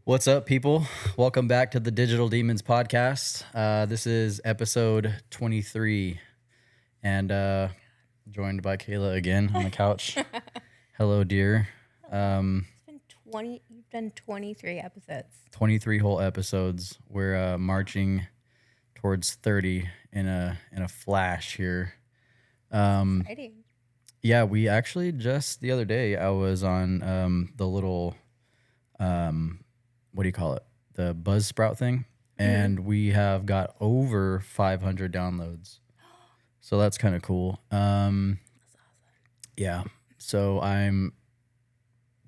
What's up, people? Welcome back to the Digital Demons podcast. This is episode 23, and joined by Kayla again on the couch. Hello, dear. It's been 20. You've done 23 episodes. 23 whole episodes. We're marching towards 30 in a flash here. Exciting. Yeah, we actually just the other day I was on the little what do you call it? The Buzzsprout thing, and we have got over 500 downloads. So that's kind of cool. That's awesome. Yeah. So I'm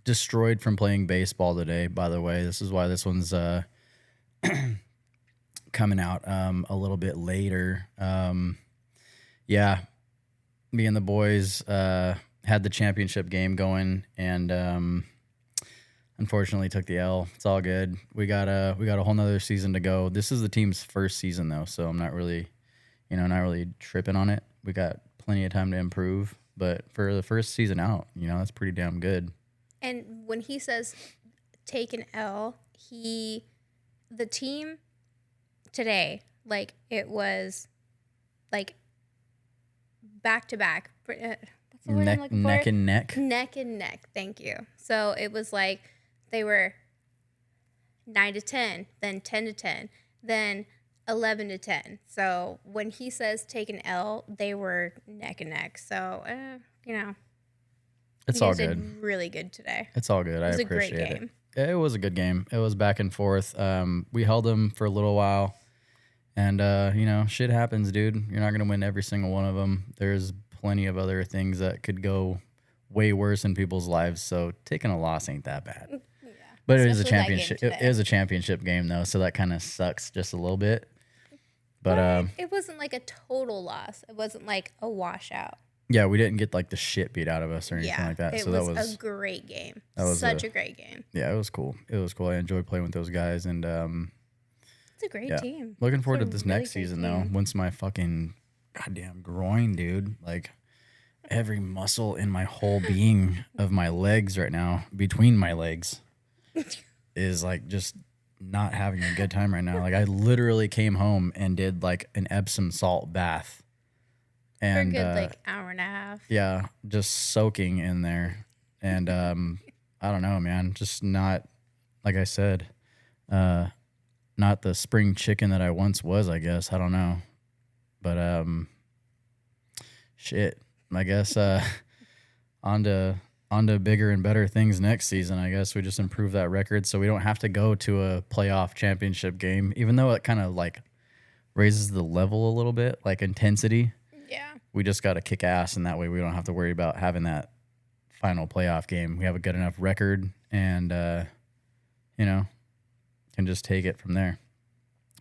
destroyed from playing baseball today, by the way. This is why this one's coming out a little bit later. Yeah. Me and the boys had the championship game going, and unfortunately took the L. It's all good. We got a whole nother season to go. This is the team's first season though, so I'm not really tripping on it. We got plenty of time to improve, but for the first season out, that's pretty damn good. And when he says take an L, the team today, like it was like back to back. What's the word I'm looking for? Neck and neck. Neck and neck. Thank you. So it was like they were 9 to 10, then 10 to 10, then 11 to 10. So when he says take an L, they were neck and neck. So, It's you all guys good. did really good today. It's all good. I It was a appreciate great game. It was a good game. It was back and forth. We held them for a little while, and shit happens, dude. You're not gonna win every single one of them. There's plenty of other things that could go way worse in people's lives. So taking a loss ain't that bad. Yeah. But it is a Especially that game championship. It today. is a championship game though, so that kind of sucks just a little bit. But It wasn't like a total loss. It wasn't like a washout. yeah, we didn't get like the shit beat out of us or anything like that. It So was, that was a great game. that was Such a great game. yeah, it was cool. It was cool. I enjoyed playing with those guys, and It's a great yeah, team. looking forward to It's a this really next great season though. team. Once my fucking goddamn groin, dude, like every muscle in my whole being of my legs right now, between my legs, is like just not having a good time right now. Like I literally came home and did like an Epsom salt bath, For a and good hour and a half. yeah, just soaking in there, and I don't know, man, just not like I said, not the spring chicken that I once was. I guess I don't know, but shit. I guess on to bigger and better things next season. I guess we just improve that record so we don't have to go to a playoff championship game, even though it kind of like raises the level a little bit, like intensity. Yeah. We just got to kick ass, and that way we don't have to worry about having that final playoff game. We have a good enough record, and can just take it from there.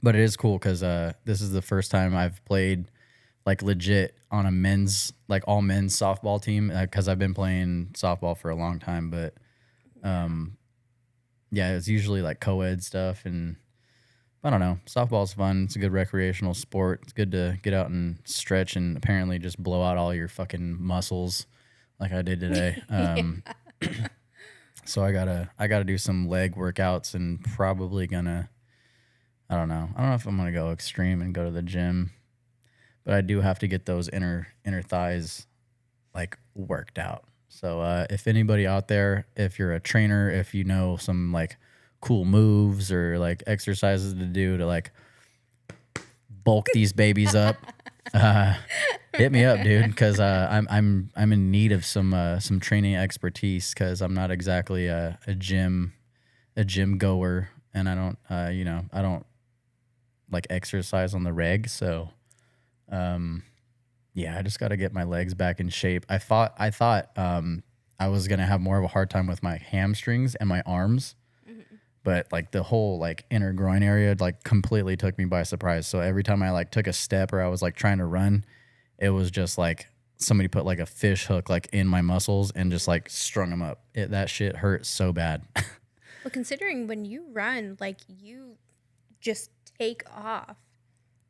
But it is cool because this is the first time I've played like legit on a men's, like all men's softball team, because I've been playing softball for a long time. But yeah, it's usually like co-ed stuff, and I don't know. Softball's fun. It's a good recreational sport. It's good to get out and stretch and apparently just blow out all your fucking muscles like I did today. So I gotta do some leg workouts and probably gonna, I don't know if I'm gonna go extreme and go to the gym, but I do have to get those inner thighs like worked out. So if anybody out there, if you're a trainer, if you know some like cool moves or like exercises to do to like bulk these babies up, hit me up, dude, because I'm in need of some training expertise, because I'm not exactly a gym goer, and I don't I don't like exercise on the reg. So yeah, I just got to get my legs back in shape. I thought I was gonna have more of a hard time with my hamstrings and my arms, but like the whole like inner groin area like completely took me by surprise. So every time I like took a step or I was like trying to run, it was just like somebody put like a fish hook like in my muscles and just like strung them up. That shit hurt so bad. But considering when you run, like you just take off.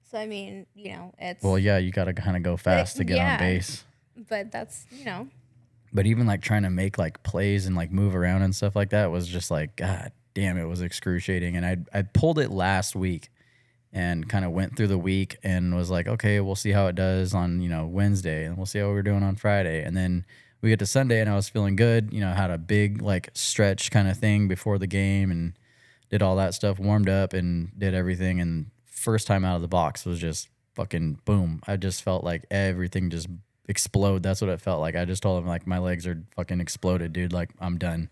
So I mean, it's Well, yeah, you got to kind of go fast to get yeah. on base. But that's But even like trying to make like plays and like move around and stuff like that was just like, God damn, it was excruciating. And I pulled it last week and kind of went through the week and was like, okay, we'll see how it does on, Wednesday, and we'll see how we're doing on Friday. And then we get to Sunday and I was feeling good, had a big like stretch kind of thing before the game and did all that stuff, warmed up and did everything. And first time out of the box was just fucking boom. I just felt like everything just explode. That's what it felt like. I just told him like my legs are fucking exploded, dude. Like I'm done.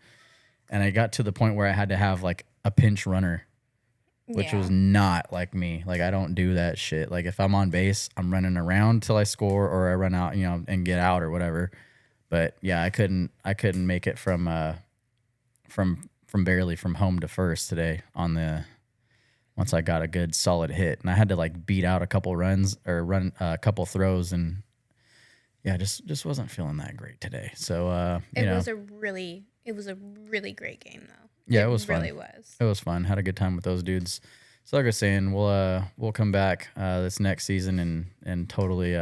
And I got to the point where I had to have like a pinch runner, which was not like me. Like I don't do that shit. Like if I'm on base, I'm running around till I score or I run out, and get out or whatever. But yeah, I couldn't make it from barely from home to first today once I got a good solid hit. And I had to like beat out a couple runs or run a couple throws, and yeah, just wasn't feeling that great today. So it was a really great game though. Yeah, it was fun. Really was. It was fun. Had a good time with those dudes. So like I was saying, we'll come back this next season and totally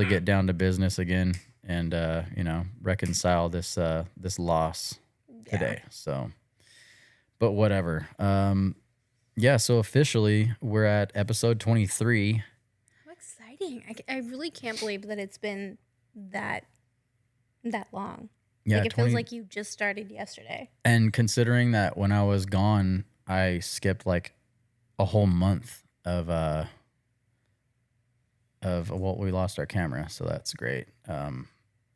get down to business again and reconcile this loss today. So, but whatever. Yeah. So officially, we're at episode 23. How exciting! I really can't believe that it's been that long. Yeah, like it feels like you just started yesterday. And considering that when I was gone, I skipped like a whole month of we lost our camera, so that's great. I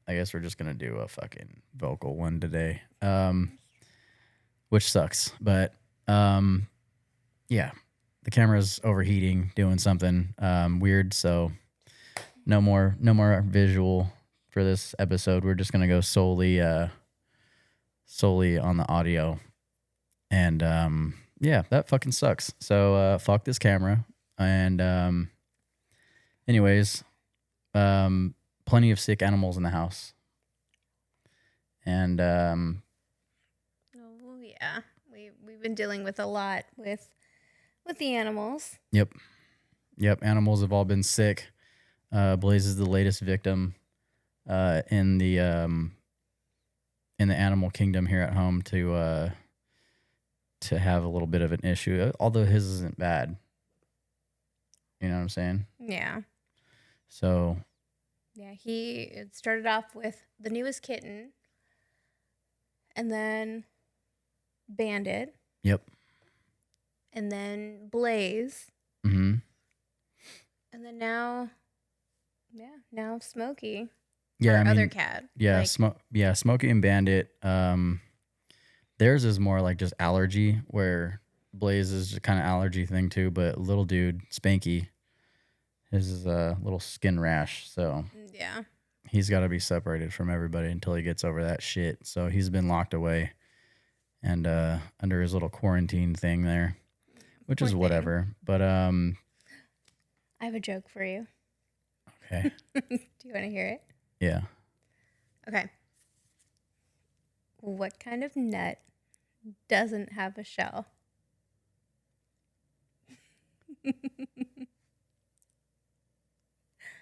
guess we're just gonna do a fucking vocal one today, which sucks. But yeah, the camera's overheating, doing something weird. So no more visual for this episode. We're just gonna go solely on the audio, and yeah, that fucking sucks. So fuck this camera. And anyways, plenty of sick animals in the house, and oh yeah, we've been dealing with a lot with the animals. Yep, animals have all been sick. Blaze is the latest victim in the animal kingdom here at home to have a little bit of an issue, although his isn't bad. You know what I'm saying? Yeah. So. Yeah, it started off with the newest kitten, and then Bandit. Yep. And then Blaze. Mm-hmm. And then now Smokey. Yeah, our other cat. Yeah, Smokey and Bandit. Theirs is more like just allergy, where Blaze is just kind of allergy thing too. But little dude, Spanky, his is a little skin rash. So yeah, he's got to be separated from everybody until he gets over that shit. So he's been locked away and under his little quarantine thing there, which is whatever. But I have a joke for you. Okay. Do you want to hear it? Yeah. Okay. What kind of nut doesn't have a shell?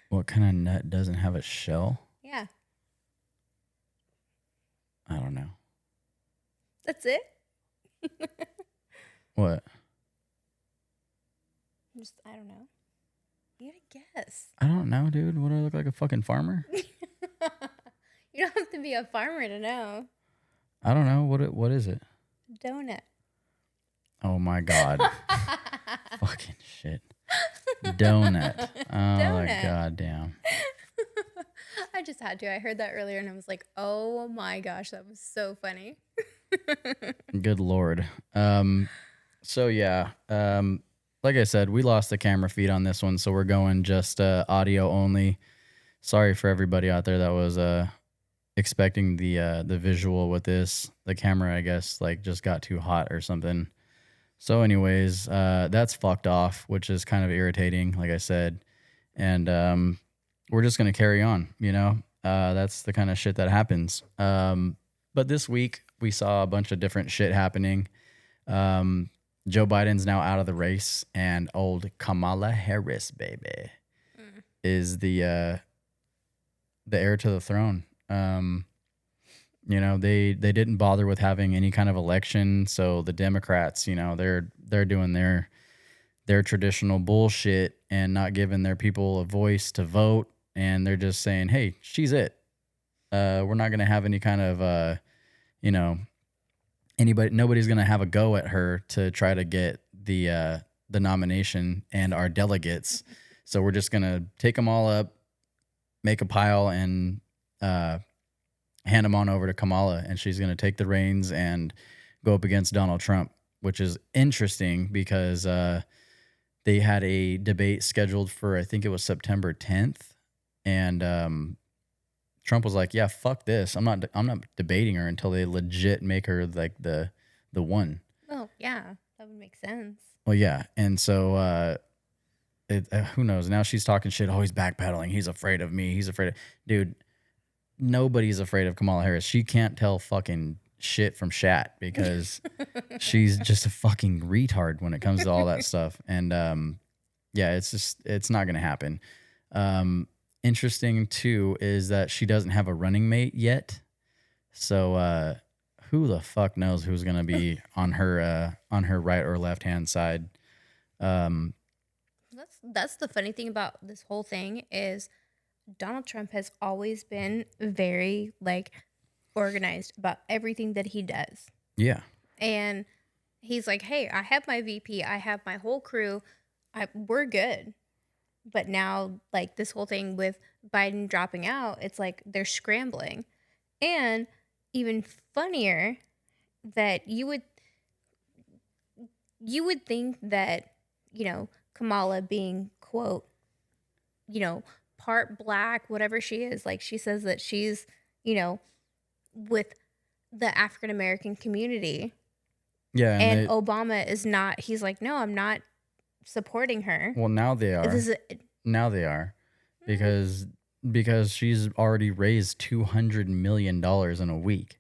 What kind of nut doesn't have a shell? Yeah. I don't know. That's it? What? I don't know. You gotta guess. I don't know, dude. What do I look like, a fucking farmer? You don't have to be a farmer to know. I don't know. What is it? Donut. Oh my God. Fucking shit. Donut. Oh my God damn. I just had to. I heard that earlier and I was like, oh my gosh, that was so funny. Good Lord. So yeah. Like I said, we lost the camera feed on this one, so we're going just audio only. Sorry for everybody out there that was expecting the visual with this. The camera, I guess, like just got too hot or something. So anyways, that's fucked off, which is kind of irritating, like I said. And we're just going to carry on, you know? That's the kind of shit that happens. But this week, we saw a bunch of different shit happening. Joe Biden's now out of the race, and old Kamala Harris, baby, is the heir to the throne. You know, they didn't bother with having any kind of election. So the Democrats, you know, they're doing their traditional bullshit and not giving their people a voice to vote. And they're just saying, hey, she's it. We're not going to have any kind of, you know, nobody's going to have a go at her to try to get the nomination and our delegates. So we're just going to take them all up, make a pile, and hand them on over to Kamala, and she's going to take the reins and go up against Donald Trump, which is interesting because they had a debate scheduled for, I think it was September 10th, and Trump was like, "Yeah, fuck this. I'm not debating her until they legit make her like the one." Oh yeah, that would make sense. Well, yeah, and so who knows? Now she's talking shit. Oh, he's backpedaling. He's afraid of me. He's afraid of dude. Nobody's afraid of Kamala Harris. She can't tell fucking shit from shat because she's just a fucking retard when it comes to all that stuff. And yeah, it's not gonna happen. Interesting too is that she doesn't have a running mate yet. So who the fuck knows who's gonna be on her right or left hand side? That's the funny thing about this whole thing is Donald Trump has always been very like organized about everything that he does. Yeah. And he's like, "Hey, I have my VP, I have my whole crew. We're good." But now like this whole thing with Biden dropping out, it's like they're scrambling. And even funnier that you would think that, you know, Kamala being quote, you know, part black, whatever she is, like she says that she's, you know, with the African American community. Yeah. And Obama is not, he's like, "No, I'm not supporting her." Well, now they are. Now they are. Because she's already raised $200 million in a week.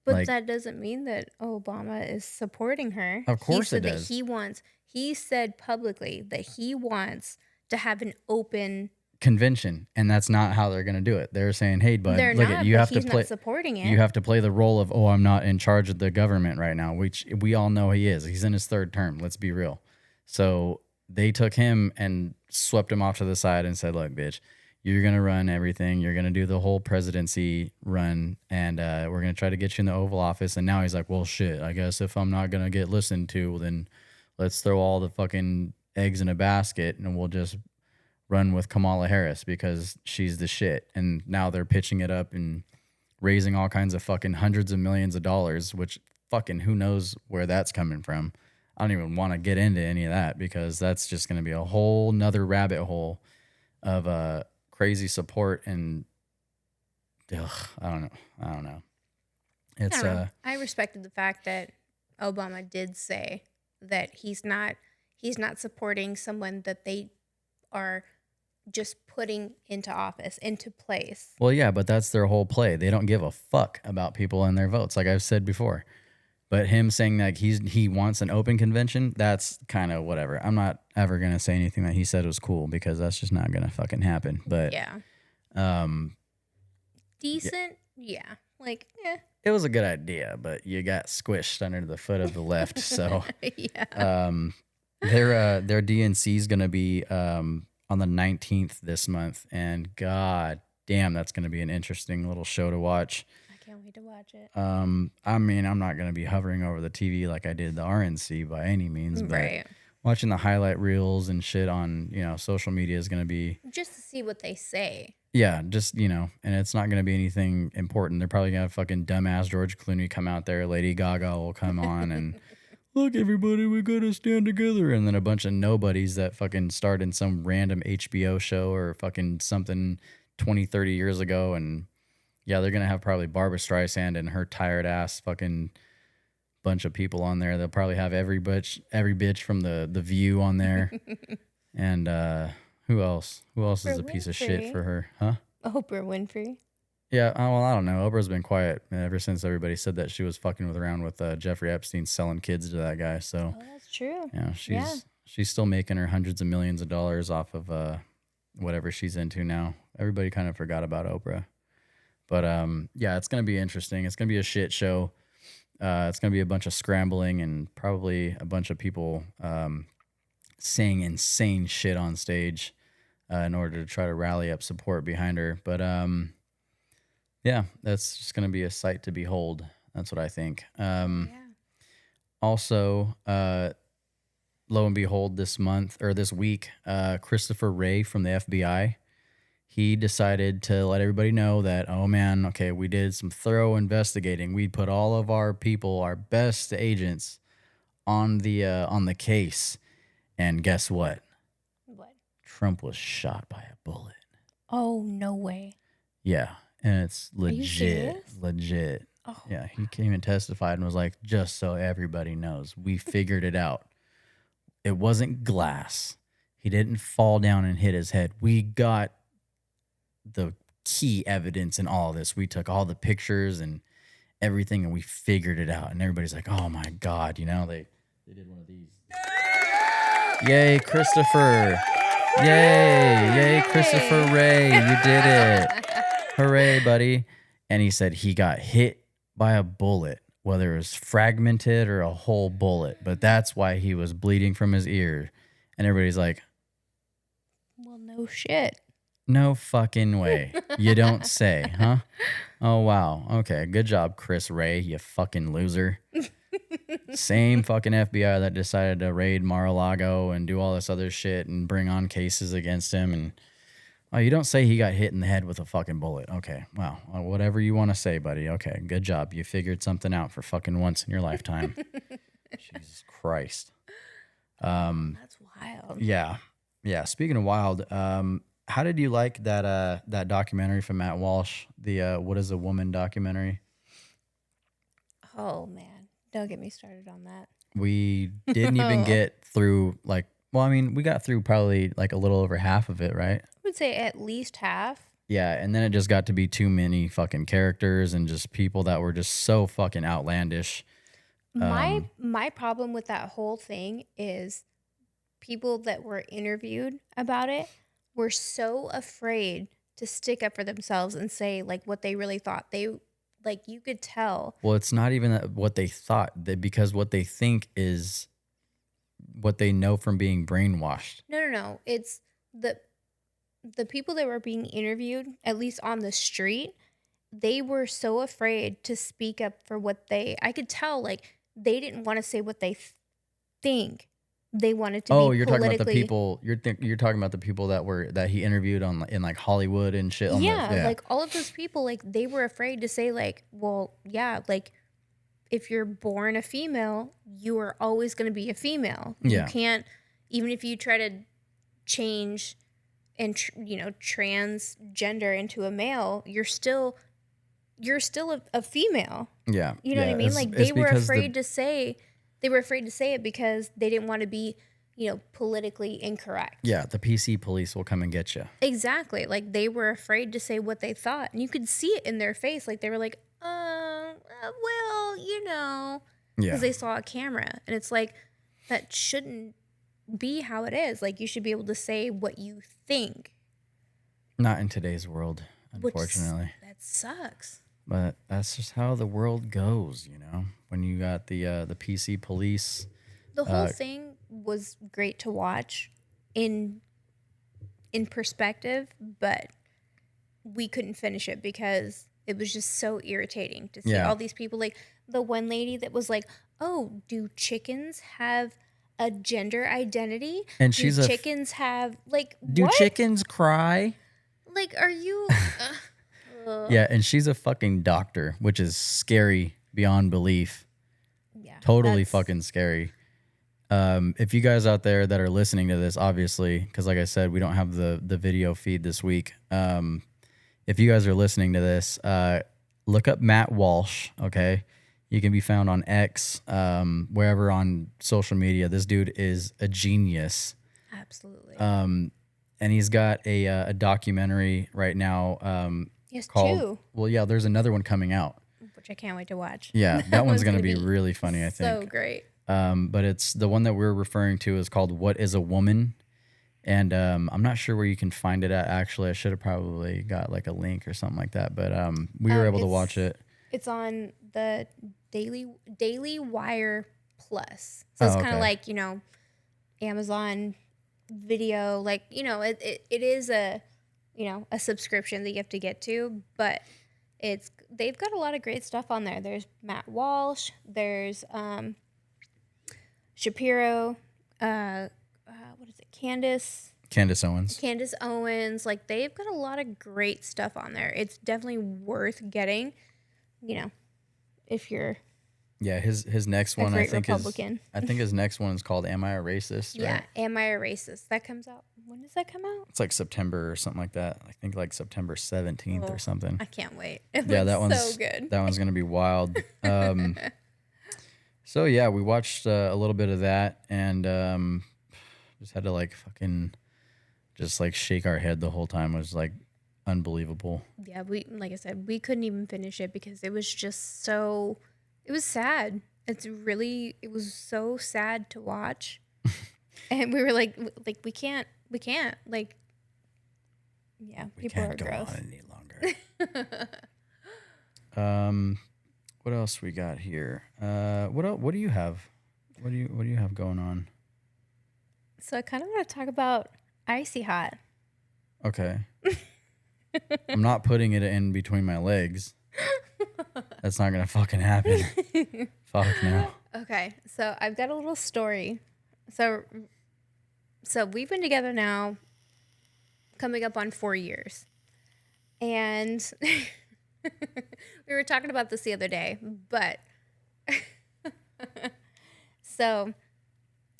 But like, that doesn't mean that Obama is supporting her. Of course he said it does. That he said publicly that he wants to have an open convention, and that's not how they're going to do it. They're saying, "Hey, bud, they're look not, at you but have to he's play not supporting it. You have to play the role of, oh, I'm not in charge of the government right now," which we all know he is. He's in his third term. Let's be real. So they took him and swept him off to the side and said, "Look, bitch, you're going to run everything. You're going to do the whole presidency run, and we're going to try to get you in the Oval Office." And now he's like, "Well, shit, I guess if I'm not going to get listened to, then let's throw all the fucking eggs in a basket and we'll just run with Kamala Harris because she's the shit." And now they're pitching it up and raising all kinds of fucking hundreds of millions of dollars, which fucking who knows where that's coming from. I don't even want to get into any of that because that's just going to be a whole nother rabbit hole of crazy support. And I don't know. It's I respected the fact that Obama did say that he's not supporting someone that they are just putting into office, into place. Well, yeah, but that's their whole play. They don't give a fuck about people and their votes, like I've said before. But him saying that he wants an open convention, that's kind of whatever. I'm not ever gonna say anything that he said was cool because that's just not gonna fucking happen. But yeah, decent, yeah. Like, it was a good idea, but you got squished under the foot of the left. So yeah. Their DNC is gonna be on the 19th this month, and god damn, that's gonna be an interesting little show to watch. I can't wait to watch it. I mean, I'm not gonna be hovering over the TV like I did the RNC by any means, but right. Watching the highlight reels and shit on, social media is gonna be just to see what they say. Yeah, just, and it's not gonna be anything important. They're probably gonna have fucking dumbass George Clooney come out there, Lady Gaga will come on and look, everybody, we gotta stand together. And then a bunch of nobodies that fucking starred in some random HBO show or fucking something 20, 30 years ago. And yeah, they're gonna have probably Barbara Streisand and her tired ass fucking bunch of people on there. They'll probably have every bitch from the View on there. And who else? Who else is a piece of shit for her? Huh? Oprah Winfrey. Yeah, well, I don't know. Oprah's been quiet ever since everybody said that she was fucking around with Jeffrey Epstein, selling kids to that guy. So, that's true. She's still making her hundreds of millions of dollars off of whatever she's into now. Everybody kind of forgot about Oprah, But yeah, it's gonna be interesting. It's gonna be a shit show. It's gonna be a bunch of scrambling and probably a bunch of people saying insane shit on stage in order to try to rally up support behind her. But yeah, that's just gonna be a sight to behold. That's what I think. Yeah. Also, lo and behold, this week, Christopher Wray from the FBI, he decided to let everybody know that, oh man, okay, we did some thorough investigating. We put all of our people, our best agents, on the case, and guess what? What? Trump was shot by a bullet. Oh, no way. Yeah, and it's you legit, serious? legit. Oh. Yeah, he came and testified and was like, just so everybody knows, we figured it out. It wasn't glass. He didn't fall down and hit his head. We got the key evidence in all of this. We took all the pictures and everything and we figured it out. And everybody's like, oh my God, you know, they did one of these. Yay, Christopher. Yay, Christopher Wray. You did it. Hooray, buddy. And he said he got hit by a bullet, whether it was fragmented or a whole bullet. But that's why he was bleeding from his ear. And everybody's like, well, no shit. No fucking way. You don't say, huh? Oh, wow. Okay. Good job, Chris Wray, you fucking loser. Same fucking FBI that decided to raid Mar-a-Lago and do all this other shit and bring on cases against him. And oh, you don't say he got hit in the head with a fucking bullet. Okay. Wow. Whatever you want to say, buddy. Okay. Good job. You figured something out for fucking once in your lifetime. Jesus Christ. That's wild. Yeah. Yeah. Speaking of wild, how did you like that documentary from Matt Walsh, the What is a Woman documentary? Oh man, don't get me started on that. We didn't even get through we got through probably like a little over half of it, right? I would say at least half. Yeah, and then it just got to be too many fucking characters and just people that were just so fucking outlandish. My problem with that whole thing is people that were interviewed about it were so afraid to stick up for themselves and say like what they really thought. You could tell. Well, it's not even what they thought, because what they think is what they know from being brainwashed. No. It's the people that were being interviewed, at least on the street, they were so afraid to speak up for what I could tell, like, they didn't want to say what they think. They wanted to be you're talking about the people. You're talking about the people that he interviewed in like Hollywood and shit. Yeah, like all of those people, like they were afraid to say like, well, yeah, like if you're born a female, you are always going to be a female. Yeah. You can't, even if you try to change and transgender into a male, you're still a female. Yeah, you know what I mean. Like they were afraid to say. They were afraid to say it because they didn't want to be, politically incorrect. Yeah, the PC police will come and get you. Exactly. Like they were afraid to say what they thought. And you could see it in their face. Like they were like, well, Yeah. Because they saw a camera. And it's like, that shouldn't be how it is. Like you should be able to say what you think. Not in today's world, unfortunately. That sucks. But that's just how the world goes, when you got the PC police. The whole thing was great to watch in perspective, but we couldn't finish it because it was just so irritating to see all these people. Like the one lady that was like, oh, do chickens have a gender identity? And chickens have like, do what? Chickens cry? Like, are you... Yeah, and she's a fucking doctor, which is scary beyond belief. Yeah. Totally fucking scary. If you guys out there that are listening to this, obviously, because like I said, we don't have the video feed this week. If you guys are listening to this, look up Matt Walsh, okay? You can be found on X, wherever on social media. This dude is a genius. Absolutely. And he's got a documentary right now. Yes, called, two. Well, yeah, there's another one coming out, which I can't wait to watch. Yeah, that one's going to be really funny, I think. So great. But it's the one that we're referring to is called What is a Woman? And I'm not sure where you can find it at. Actually, I should have probably got like a link or something like that. But we were able to watch it. It's on the Daily Wire Plus. So it's Oh, kind of okay. like, Amazon Video. Like, it is a subscription that you have to get to, but they've got a lot of great stuff on there. There's Matt Walsh, there's Shapiro, what is it, Candace Owens. Candace Owens. Like, they've got a lot of great stuff on there. It's definitely worth getting, if you're Yeah, his next one great Republican. I think his next one is called "Am I a Racist?" Yeah, Right? Am I a Racist? That comes out. When does that come out? It's like September or something like that. I think like September 17th or something. I can't wait. It Yeah, that looks one's so good. That one's gonna be wild. So yeah, we watched a little bit of that and just had to like fucking just like shake our head the whole time. It was like unbelievable. Yeah, like I said, we couldn't even finish it because it was just so. It was sad. It was so sad to watch, and we were like we can't, like. Yeah, We people can't are go gross. on any longer. What else we got here? What do you have? What do you have going on? So I kind of want to talk about Icy Hot. Okay. I'm not putting it in between my legs. That's not gonna fucking happen. Fuck no. Okay, so I've got a little story. So we've been together now, coming up on 4 years, and we were talking about this the other day. But so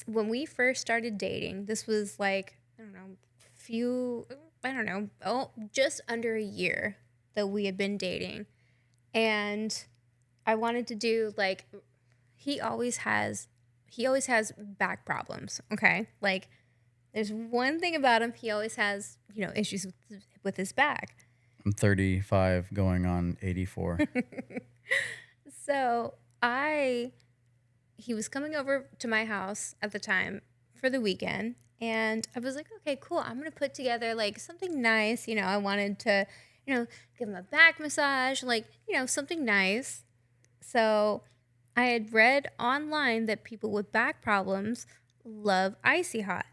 when we first started dating, this was like just under a year that we had been dating, and I wanted to do like he always has back problems. Okay, like there's one thing about him, he always has issues with his back. I'm 35 going on 84. So he was coming over to my house at the time for the weekend, and I was like, okay, cool, I'm gonna put together like something nice. I wanted to give him a back massage, like something nice. So I had read online that people with back problems love Icy Hot.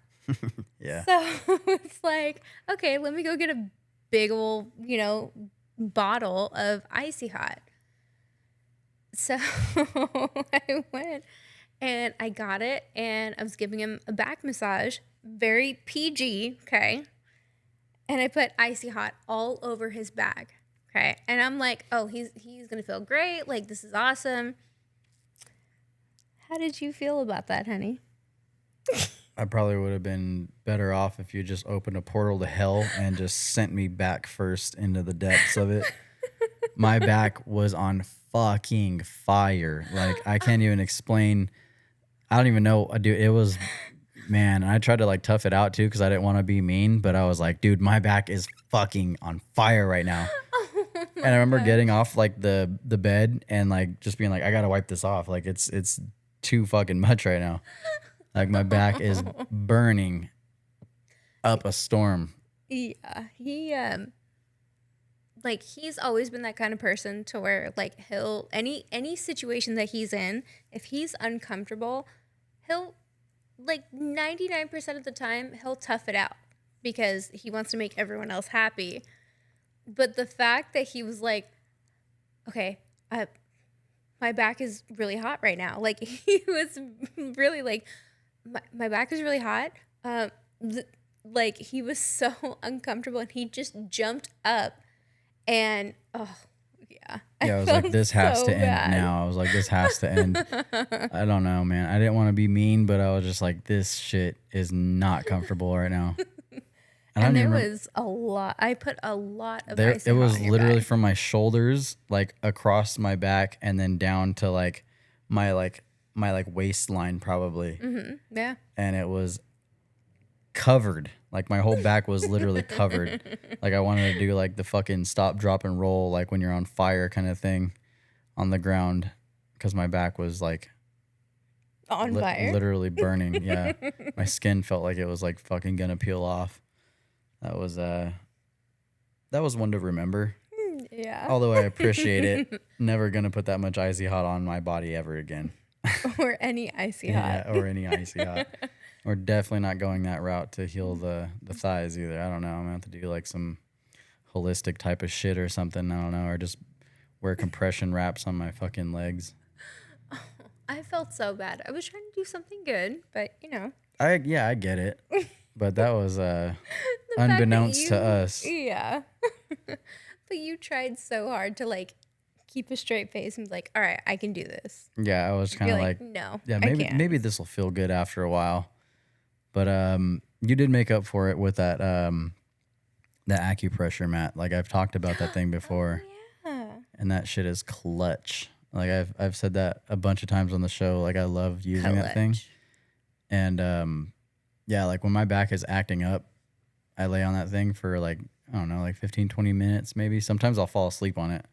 Yeah. So it's like, okay, let me go get a big old, bottle of Icy Hot. So I went and I got it, and I was giving him a back massage, very PG, okay? And I put Icy Hot all over his back, okay? And I'm like, oh, he's going to feel great. Like, this is awesome. How did you feel about that, honey? I probably would have been better off if you just opened a portal to hell and just sent me back first into the depths of it. My back was on fucking fire. Like, I can't even explain. I don't even know, dude. It was, man. I tried to like tough it out too because I didn't want to be mean, but I was like, dude, my back is fucking on fire right now. And I remember getting off like the bed and like just being like, I gotta wipe this off. Like it's too fucking much right now. Like my back is burning up a storm. Yeah, he like he's always been that kind of person to where like he'll any situation that he's in, if he's uncomfortable, he'll like 99% of the time he'll tough it out because he wants to make everyone else happy. But the fact that he was like, okay, my back is really hot right now. Like he was really like, my back is really hot. Like he was so uncomfortable and he just jumped up and I was like, this has to end now. I was like, this has to end. I don't know, man. I didn't want to be mean, but I was just like, this shit is not comfortable right now. And there was a lot. I put a lot of ice. It was literally from my shoulders, like across my back, and then down to like my waistline, probably. Mm-hmm. Yeah. And it was covered. Like my whole back was literally covered. Like I wanted to do like the fucking stop, drop, and roll, like when you're on fire kind of thing, on the ground, because my back was like On fire. Literally burning. Yeah. My skin felt like it was like fucking gonna peel off. That was one to remember. Yeah. Although I appreciate it. Never gonna put that much icy hot on my body ever again. Or any icy hot. Yeah, or any icy hot. We're definitely not going that route to heal the thighs either. I don't know. I'm gonna have to do like some holistic type of shit or something. I don't know. Or just wear compression wraps on my fucking legs. I felt so bad. I was trying to do something good, but you know. I get it. But that was unbeknownst to us. Yeah. But you tried so hard to like keep a straight face and be like, all right, I can do this. Yeah, I was kind of like, no, yeah, I can't. maybe this will feel good after a while. But you did make up for it with that the acupressure mat. Like I've talked about that thing before. Yeah. And that shit is clutch. Like I've said that a bunch of times on the show. Like I love using that thing. And yeah, like when my back is acting up, I lay on that thing for like, I don't know, like 15, 20 minutes maybe. Sometimes I'll fall asleep on it.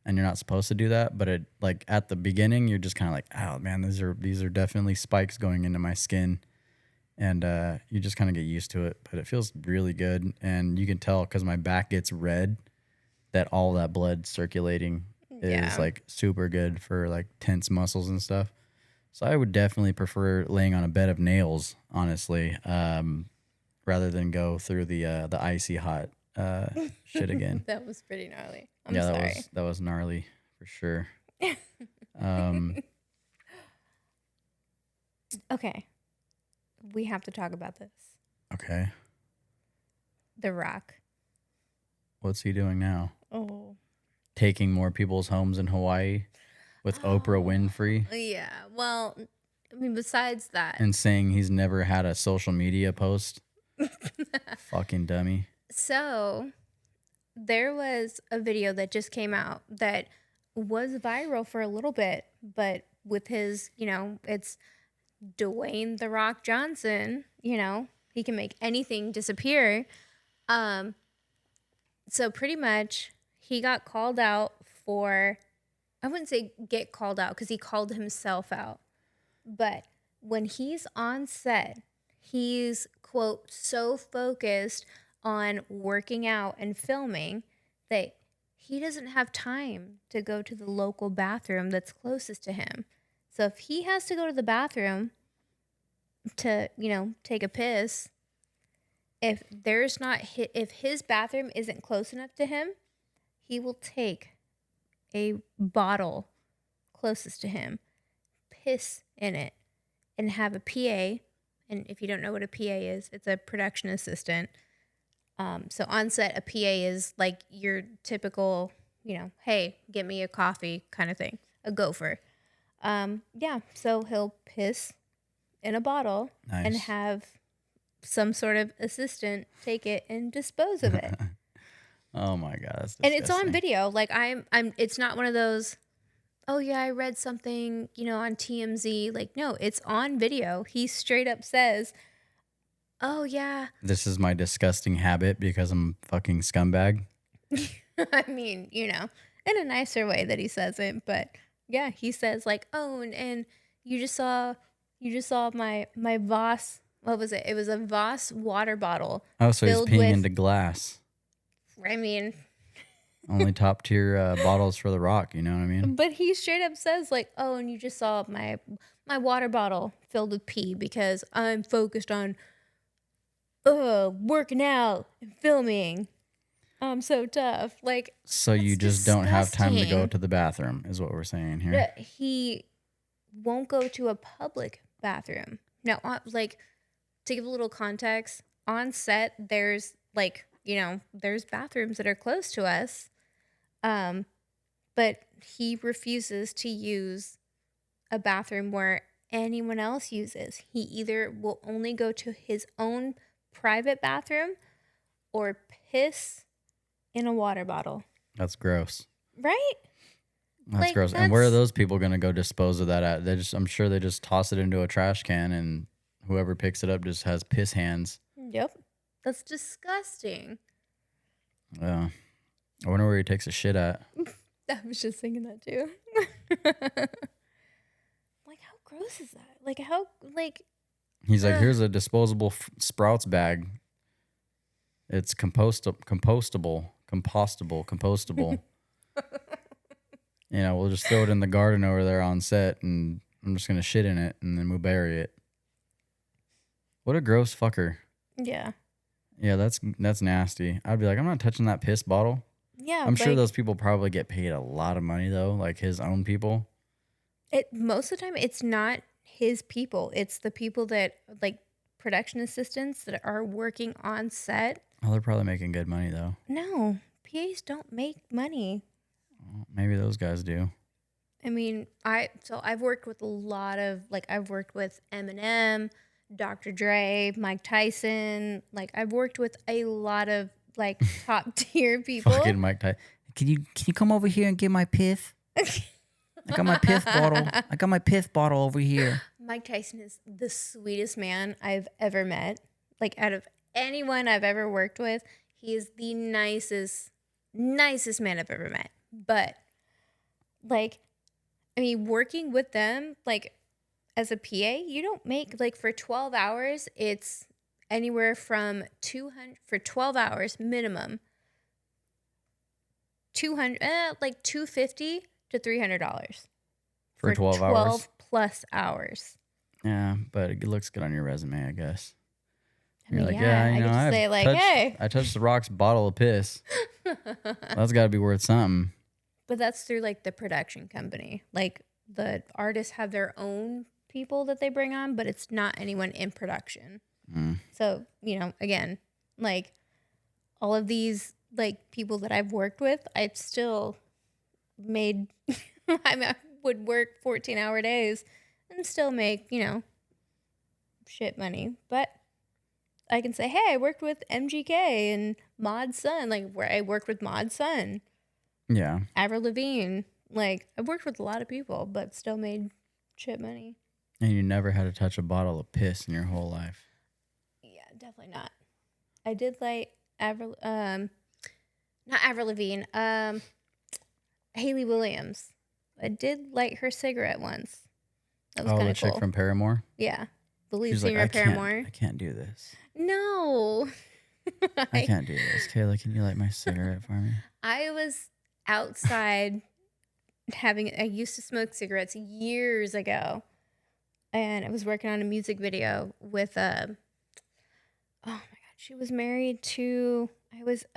And you're not supposed to do that, but it like at the beginning you're just kind of like, oh man, these are definitely spikes going into my skin. And you just kind of get used to it, but it feels really good. And you can tell because my back gets red that all that blood circulating is like super good for like tense muscles and stuff. So I would definitely prefer laying on a bed of nails, honestly, rather than go through the icy hot shit again. That was pretty gnarly. I'm sorry. That was gnarly for sure. Okay. We have to talk about this. Okay. The Rock. What's he doing now? Oh. Taking more people's homes in Hawaii with Oprah Winfrey. Yeah. Well, I mean, besides that. And saying he's never had a social media post. Fucking dummy. So, there was a video that just came out that was viral for a little bit, but with his, it's Dwayne "The Rock" Johnson, he can make anything disappear. So pretty much he got called out for, I wouldn't say get called out because he called himself out, but when he's on set, he's, quote, so focused on working out and filming that he doesn't have time to go to the local bathroom that's closest to him. So if he has to go to the bathroom to, take a piss, if his bathroom isn't close enough to him, he will take a bottle closest to him, piss in it, and have a PA. And if you don't know what a PA is, it's a production assistant. So on set, a PA is like your typical, hey, get me a coffee kind of thing, a gopher. So he'll piss in a bottle and have some sort of assistant take it and dispose of it. Oh my God, that's disgusting. And it's on video. Like I'm it's not one of those, oh yeah, I read something, on TMZ. Like, no, it's on video. He straight up says, oh yeah, this is my disgusting habit because I'm a fucking scumbag. I mean, in a nicer way that he says it, but yeah, he says like, oh, and you just saw my Voss. What was it? It was a Voss water bottle. Oh, so he's peeing into glass. I mean, only top tier bottles for The Rock. You know what I mean? But he straight up says like, oh, and you just saw my water bottle filled with pee because I'm focused on working out and filming. I'm so tough. Like, so you just don't have time to go to the bathroom, is what we're saying here. Yeah, he won't go to a public bathroom. Now, like, to give a little context, on set, there's like, there's bathrooms that are close to us. But he refuses to use a bathroom where anyone else uses. He either will only go to his own private bathroom or piss in a water bottle. That's gross. Right? That's gross. And where are those people going to go dispose of that at? I'm sure they just toss it into a trash can and whoever picks it up just has piss hands. Yep. That's disgusting. Yeah. I wonder where he takes a shit at. I was just thinking that too. Like, how gross is that? Like how like He's like, here's a disposable Sprouts bag. It's compostable. You know, we'll just throw it in the garden over there on set, and I'm just gonna shit in it, and then we'll bury it. What a gross fucker. yeah. Yeah, that's nasty. I'd be like, I'm not touching that piss bottle. Yeah. I'm sure like, those people probably get paid a lot of money though, like his own people. most of the time it's not his people. It's the people that like production assistants that are working on set. Oh, they're probably making good money though. No, PAs don't make money. Well, maybe those guys do. I mean, I've worked with a lot of I've worked with Eminem, Dr. Dre, Mike Tyson. Like I've worked with a lot of like top tier people. Fucking Mike Tyson. Can you come over here and get my piff? I got my piff bottle. I got my piff bottle over here. Mike Tyson is the sweetest man I've ever met. Like out of anyone I've ever worked with, he is the nicest man I've ever met. But like, I mean, working with them, like as a PA, you don't make like for 12 hours, it's anywhere from 200 for 12 hours minimum. 200 like $250 to $300 For 12 hours? plus hours. Yeah, but it looks good on your resume, I guess. I mean, You're like, yeah, you know, I could just say like, hey. I touched the Rock's bottle of piss. That's got to be worth something. But that's through like the production company. Like the artists have their own people that they bring on, but it's not anyone in production. So, you know, again, like all of these like people that I've worked with, I've still made, I mean, I would work 14-hour days and still make, you know, shit money. But I can say, hey, I worked with MGK and Mod's son, like where I worked with Mod's son. Yeah. Avril Lavigne. Like, I've worked with a lot of people, but still made shit money. And you never had to touch a bottle of piss in your whole life. Yeah, definitely not. I did like not Avril Lavigne, Hailey Williams. I did light her cigarette once. That was kind the of cool. chick from Paramore? Yeah. The lead She's singer like, of Paramore. I can't do this. No. I can't do this. Kayla, can you light my cigarette for me? I was outside I used to smoke cigarettes years ago. And I was working on a music video with oh my God, she was married to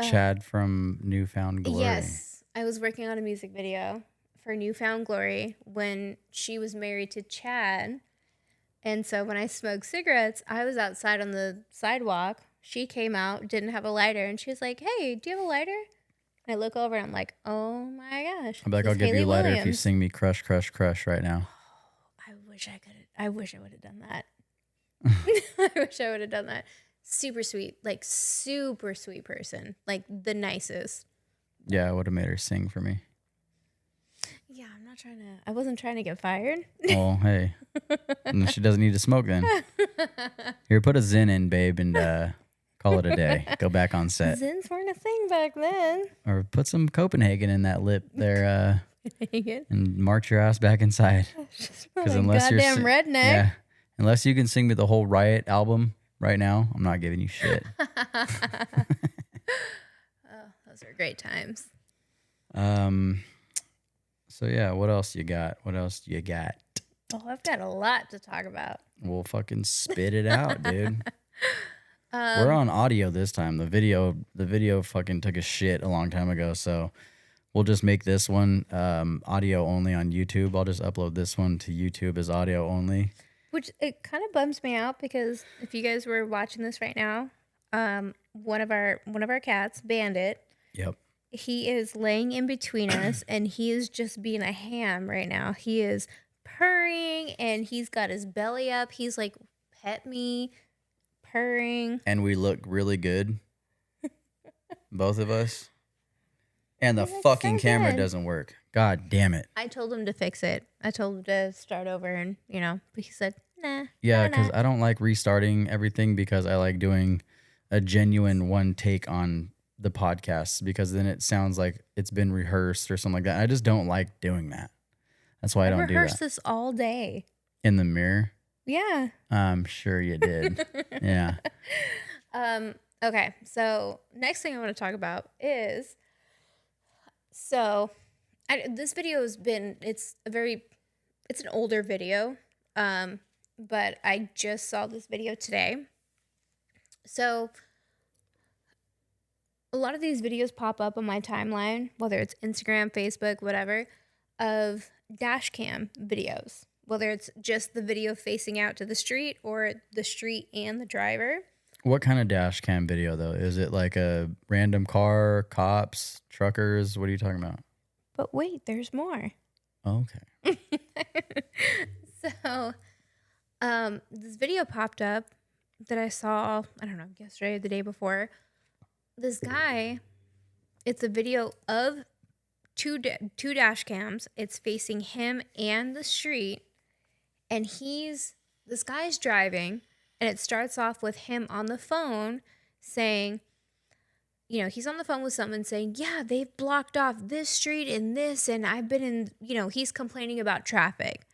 Chad from Newfound Glory. Yes. I was working on a music video for Newfound Glory when she was married to Chad. And so when I smoked cigarettes, I was outside on the sidewalk. She came out, didn't have a lighter, and she was like, hey, do you have a lighter? And I look over and I'm like, oh my gosh. I'm like, I'll give you a lighter if you sing me Crush, Crush, Crush right now. I wish I would have done that. I wish I would have done that. Super sweet, like super sweet person, like the nicest. Yeah, I would have made her sing for me. Yeah, I wasn't trying to get fired. Well, hey, she doesn't need to smoke then. Here, put a Zyn in, babe, and call it a day. Go back on set. Zins weren't a thing back then. Or put some Copenhagen in that lip there and march your ass back inside. Because unless you're redneck. Yeah, unless you can sing me the whole Riot album right now, I'm not giving you shit. Oh, those are great times. So yeah, what else you got? Oh, I've got a lot to talk about. We'll fucking spit it out, dude. We're on audio this time. The video fucking took a shit a long time ago, so we'll just make this one audio only on YouTube. I'll just upload this one to YouTube as audio only. Which it kind of bums me out because if you guys were watching this right now, one of our cats, Bandit. Yep. He is laying in between us, and he is just being a ham right now. He is purring, and he's got his belly up. He's like, pet me, purring. And we look really good. Both of us. And the fucking camera doesn't work. God damn it. I told him to fix it. I told him to start over, and, but he said, nah. Yeah, because I don't like restarting everything because I like doing a genuine one take on the podcast because then it sounds like it's been rehearsed or something like that. I just don't like doing that. That's why I don't do that. I rehearsed this all day. In the mirror? Yeah. I'm sure you did. Yeah. Okay, so next thing I want to talk about is this video has been it's an older video, but I just saw this video today. So a lot of these videos pop up on my timeline, whether it's Instagram, Facebook, whatever, of dash cam videos, whether it's just the video facing out to the street or the street and the driver. What kind of dash cam video, though? Is it like a random car, cops, truckers? What are you talking about? But wait, there's more. Okay. So, this video popped up that I saw, I don't know, yesterday or the day before. This guy, it's a video of two dash cams. It's facing him and the street. And this guy's driving, and it starts off with him on the phone saying, he's on the phone with someone saying, yeah, they've blocked off this street and this, and I've been in, he's complaining about traffic.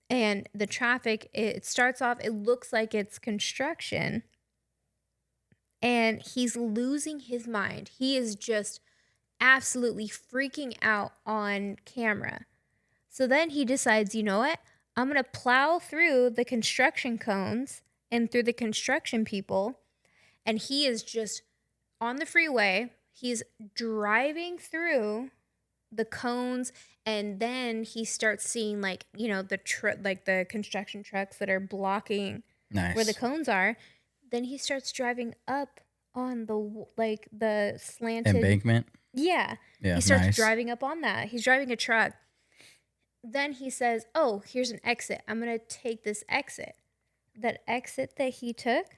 And the traffic, it starts off, it looks like it's construction. And he's losing his mind. He is just absolutely freaking out on camera. So then he decides, you know what? I'm going to plow through the construction cones and through the construction people. And he is just on the freeway. He's driving through the cones, and then he starts seeing the construction trucks that are blocking where the cones are. Then he starts driving up on the slanted embankment. Yeah. He starts driving up on that. He's driving a truck. Then he says, "Oh, here's an exit. I'm gonna take this exit." That exit that he took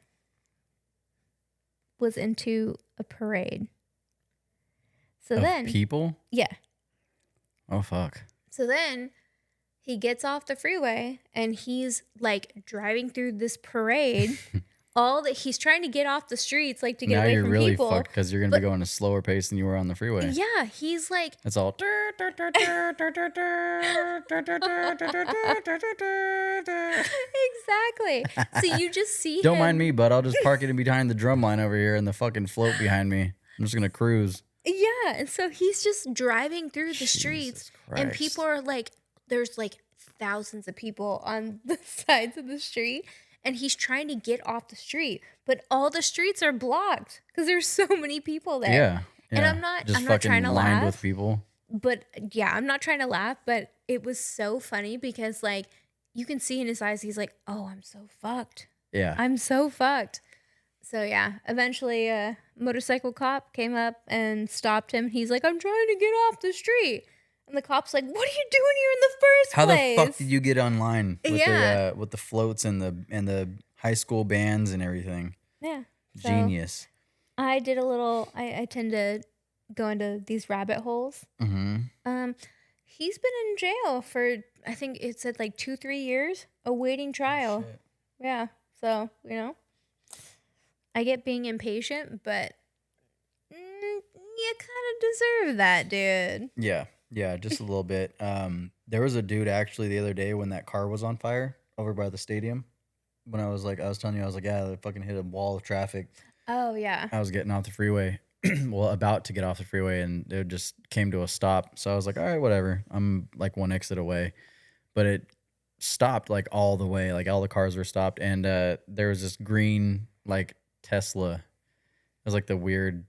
was into a parade. So then people? Yeah. Oh, fuck. So then he gets off the freeway and he's like driving through this parade. He's trying to get off the streets, like to get away from people. Now you're really fucked because you're going to be going a slower pace than you were on the freeway. Yeah, he's like... It's all... Exactly. So you just see Don't mind me, bud. I'll just park it in behind the drum line over here and the fucking float behind me. I'm just going to cruise. Yeah, and so he's just driving through the streets, and people are like, there's like thousands of people on the sides of the street, and he's trying to get off the street, but all the streets are blocked because there's so many people there. Yeah. And I'm not trying to laugh with people. But yeah, I'm not trying to laugh, but it was so funny because like you can see in his eyes, he's like, "Oh, I'm so fucked. Yeah, I'm so fucked." So yeah, eventually a motorcycle cop came up and stopped him. He's like, "I'm trying to get off the street." And the cop's like, "What are you doing here in the first place? How the fuck did you get online with with the floats and the high school bands and everything?" Yeah. So genius. I did a little I tend to go into these rabbit holes. Mm-hmm. He's been in jail for, I think it said like 2-3 years awaiting trial. Oh, yeah. So, I get being impatient, but you kind of deserve that, dude. Yeah, just a little bit. There was a dude actually the other day when that car was on fire over by the stadium. When I was telling you, I was like, yeah, they fucking hit a wall of traffic. Oh, yeah. I was getting off the freeway. Well, about to get off the freeway, and it just came to a stop. So I was like, all right, whatever. I'm like one exit away. But it stopped like all the way. Like all the cars were stopped. And there was this green like Tesla. It was like the weird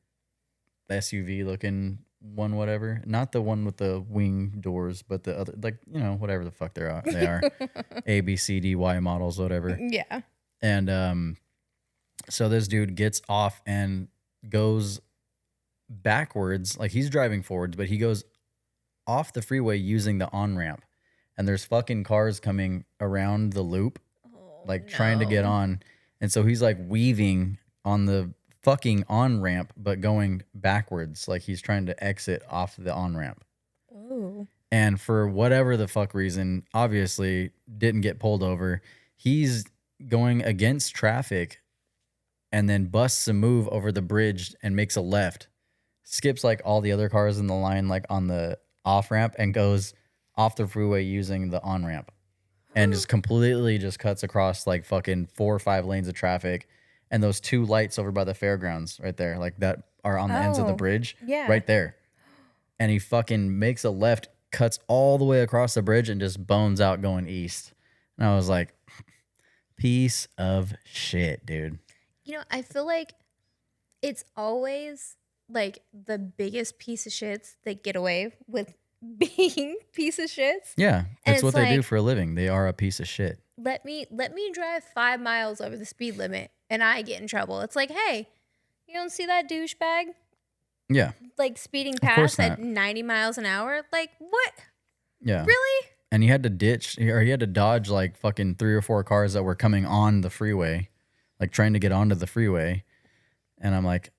SUV looking one, whatever. Not the one with the wing doors, but the other, like, whatever the fuck they are. A, B, C, D, Y models, whatever. Yeah. And so this dude gets off and goes backwards. Like he's driving forwards, but he goes off the freeway using the on-ramp. And there's fucking cars coming around the loop, trying to get on. And so he's like weaving on the fucking on-ramp, but going backwards. Like he's trying to exit off the on-ramp. Oh. And for whatever the fuck reason, obviously didn't get pulled over. He's going against traffic and then busts a move over the bridge and makes a left. Skips like all the other cars in the line, like on the off-ramp, and goes off the freeway using the on-ramp. and just completely just cuts across like fucking 4 or 5 lanes of traffic, and those 2 lights over by the fairgrounds right there, like that are on the ends of the Oh, bridge, yeah. right there. And he fucking makes a left, cuts all the way across the bridge, and just bones out going east. And I was like, piece of shit, dude. I feel like it's always like the biggest piece of shits that get away with being piece of shits. Yeah, And it's what it's they do like, for a living. They are a piece of shit. let me drive 5 miles over the speed limit and I get in trouble. It's like, hey, you don't see that douchebag Yeah, like speeding of course past at not. 90 miles an hour? Like, what? Yeah. Really? And he had to ditch, or he had to dodge like fucking 3 or 4 cars that were coming on the freeway, like trying to get onto the freeway. And I'm like,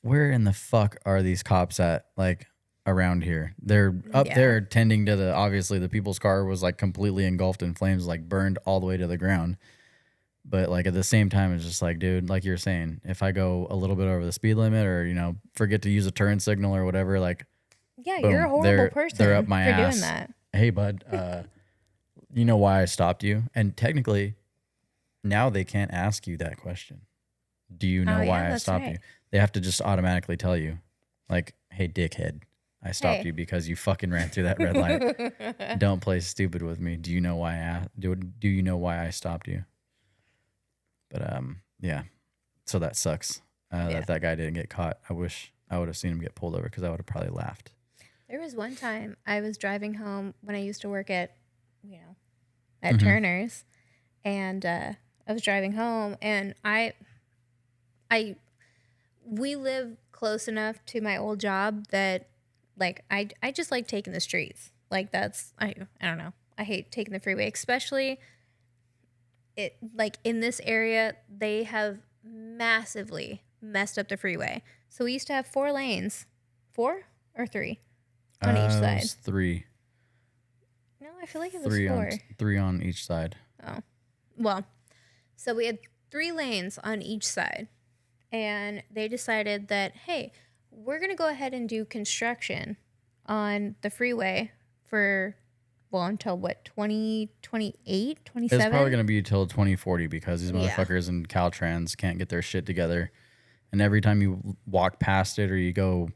where in the fuck are these cops at? Like around here, they're up Yeah. there tending to obviously the people's car was like completely engulfed in flames, like burned all the way to the ground. But like at the same time, it's just like, dude, like you're saying, if I go a little bit over the speed limit or, forget to use a turn signal or whatever, like, Yeah, you're a boom, horrible they're up person my for ass. doing that. Hey, bud, you know why I stopped you? And technically, now they can't ask you that question. Do you know Oh, yeah, why I that's stopped right. you? They have to just automatically tell you, like, hey, dickhead, I stopped Hey. you because you fucking ran through that red light. Don't play stupid with me. Do you know why do you know why I stopped you? But yeah. So that sucks. Yeah. That guy didn't get caught. I wish I would have seen him get pulled over because I would have probably laughed. There was one time I was driving home when I used to work at Mm-hmm. Turner's, and I was driving home, and we live close enough to my old job that like I just like taking the streets. Like that's I don't know. I hate taking the freeway, especially it like in this area they have massively messed up the freeway. So we used to have 4 lanes. 4 or 3 on each It side. was 3. No, I feel like it was 4. 3 on each side. Oh. Well, so we had 3 lanes on each side. And they decided that, hey, we're going to go ahead and do construction on the freeway for, until what, 2028, 27? It's probably going to be till 2040 because these Yeah. motherfuckers in Caltrans can't get their shit together. And every time you walk past it or you go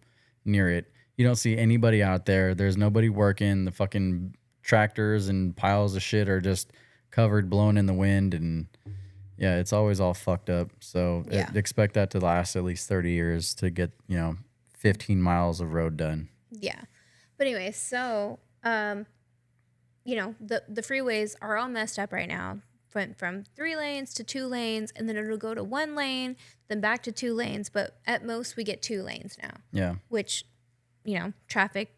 near it, you don't see anybody out there. There's nobody working. The fucking tractors and piles of shit are just covered, blown in the wind. And yeah, it's always all fucked up. So Yeah. expect that to last at least 30 years to get, 15 miles of road done. Yeah. But anyway, so, the freeways are all messed up right now. Went from 3 lanes to 2 lanes, and then it'll go to 1 lane, then back to 2 lanes. But at most, we get 2 lanes now. Yeah. Which, traffic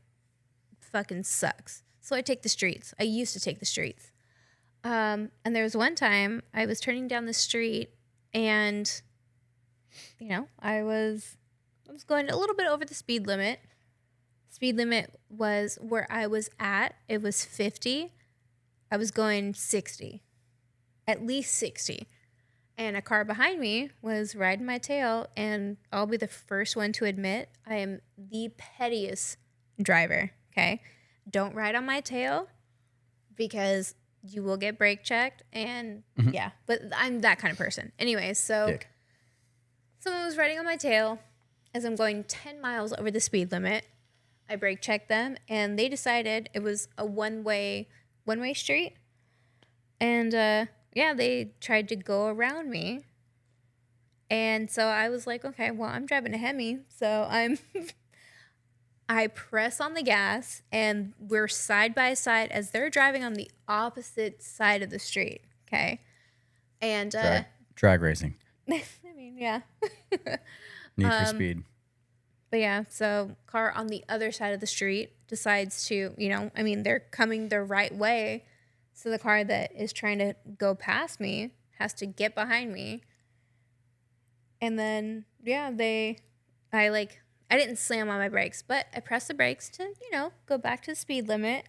fucking sucks. So I take the streets. I used to take the streets. And there was one time I was turning down the street, and, I was going a little bit over the speed limit. Speed limit was where I was at. It was 50. I was going 60. At least 60. And a car behind me was riding my tail, and I'll be the first one to admit I am the pettiest driver, okay? Don't ride on my tail because you will get brake checked, and yeah, but I'm that kind of person. Anyway, so Dick. someone was riding on my tail as I'm going 10 miles over the speed limit. I brake checked them, and they decided it was a one-way street. And they tried to go around me. And so I was like, okay, well, I'm driving a Hemi, so I press on the gas, and we're side by side as they're driving on the opposite side of the street. Okay, and Drag racing. I mean, yeah. Need for speed. But yeah, so car on the other side of the street decides to, they're coming the right way. So the car that is trying to go past me has to get behind me. And then, yeah, I didn't slam on my brakes, but I pressed the brakes to, go back to the speed limit.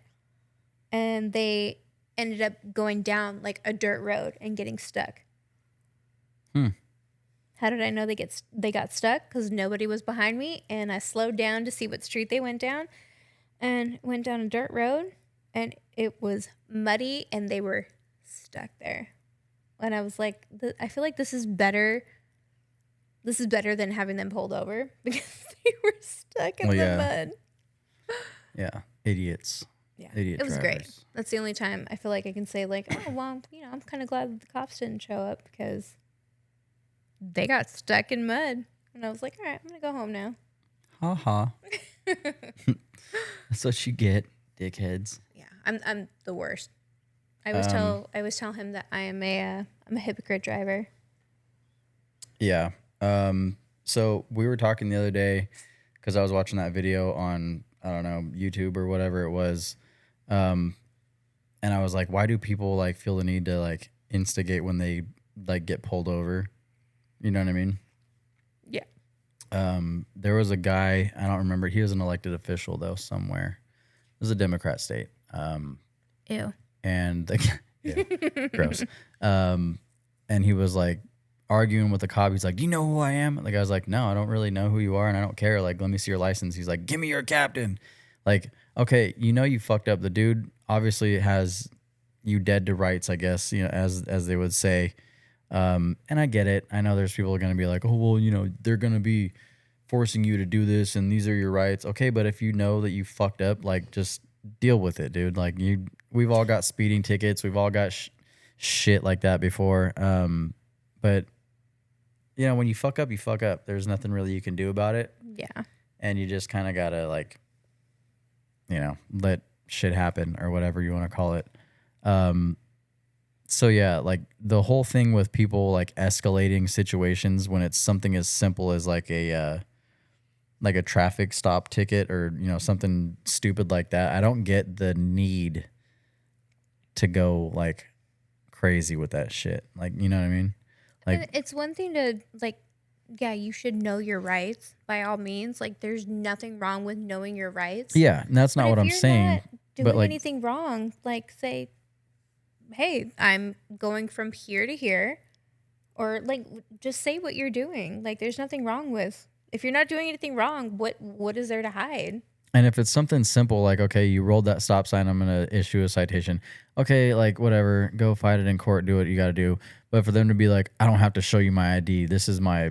And they ended up going down like a dirt road and getting stuck. How did I know they got stuck? Because nobody was behind me, and I slowed down to see what street they went down, and went down a dirt road, and it was muddy, and they were stuck there. And I was like, I feel like this is better. This is better than having them pulled over because they were stuck in the mud. Yeah. Idiots. Yeah. Idiot It was drivers. great. That's the only time I feel like I can say, like, oh, well, I'm kind of glad that the cops didn't show up because they got stuck in mud. And I was like, all right, I'm going to go home now. Ha ha. That's what you get, dickheads. Yeah, I'm the worst. I always tell him that I'm a hypocrite driver. Yeah. So we were talking the other day because I was watching that video on, I don't know, YouTube or whatever it was. And I was like, why do people like feel the need to like instigate when they like get pulled over? You know what I mean? Yeah. There was a guy, I don't remember. He was an elected official though, somewhere. It was a Democrat state. Ew. And yeah, gross. And he was like arguing with the cop. He's like, "Do you know who I am?" And the guy's like, "No, I don't really know who you are, and I don't care. Like, let me see your license." He's like, "Give me your captain." Like, okay, you fucked up. The dude obviously has you dead to rights, I guess. As they would say. And I get it. I know there's people going to be like, "Oh, well, they're going to be forcing you to do this, and these are your rights." Okay, but if you know that you fucked up, like, just deal with it, dude. Like, we've all got speeding tickets. We've all got shit like that before. But when you fuck up, you fuck up. There's nothing really you can do about it. Yeah. And you just kind of got to, like, let shit happen or whatever you want to call it. So, yeah, like, the whole thing with people, like, escalating situations when it's something as simple as, like a traffic stop ticket or, something stupid like that. I don't get the need to go, like, crazy with that shit. Like, you know what I mean? Like, it's one thing to, like, yeah, you should know your rights by all means. Like, there's nothing wrong with knowing your rights. yeah, and that's not what I'm saying. Not doing but, like, anything wrong, like, say, hey, I'm going from here to here, or, like, just say what you're doing. Like, there's nothing wrong with, if you're not doing anything wrong, what is there to hide? And if it's something simple, like, okay, you rolled that stop sign, I'm going to issue a citation. Okay, like, whatever, go fight it in court, do what you got to do. But for them to be like, I don't have to show you my ID. This is my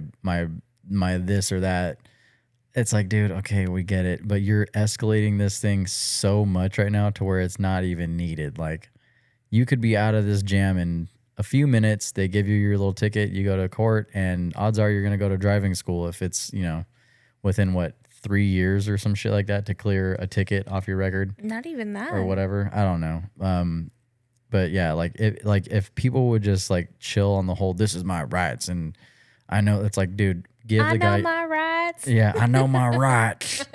this or that. It's like, dude, okay, we get it. But you're escalating this thing so much right now to where it's not even needed. Like, you could be out of this jam in a few minutes. They give you your little ticket. You go to court, and odds are you're going to go to driving school if it's, within what, 3 years or some shit like that to clear a ticket off your record. Not even that. Or whatever. I don't know. But yeah, if people would just like chill on the whole, this is my rights. And I know it's like, dude, give the guy. I know my rights. Yeah, I know my rights.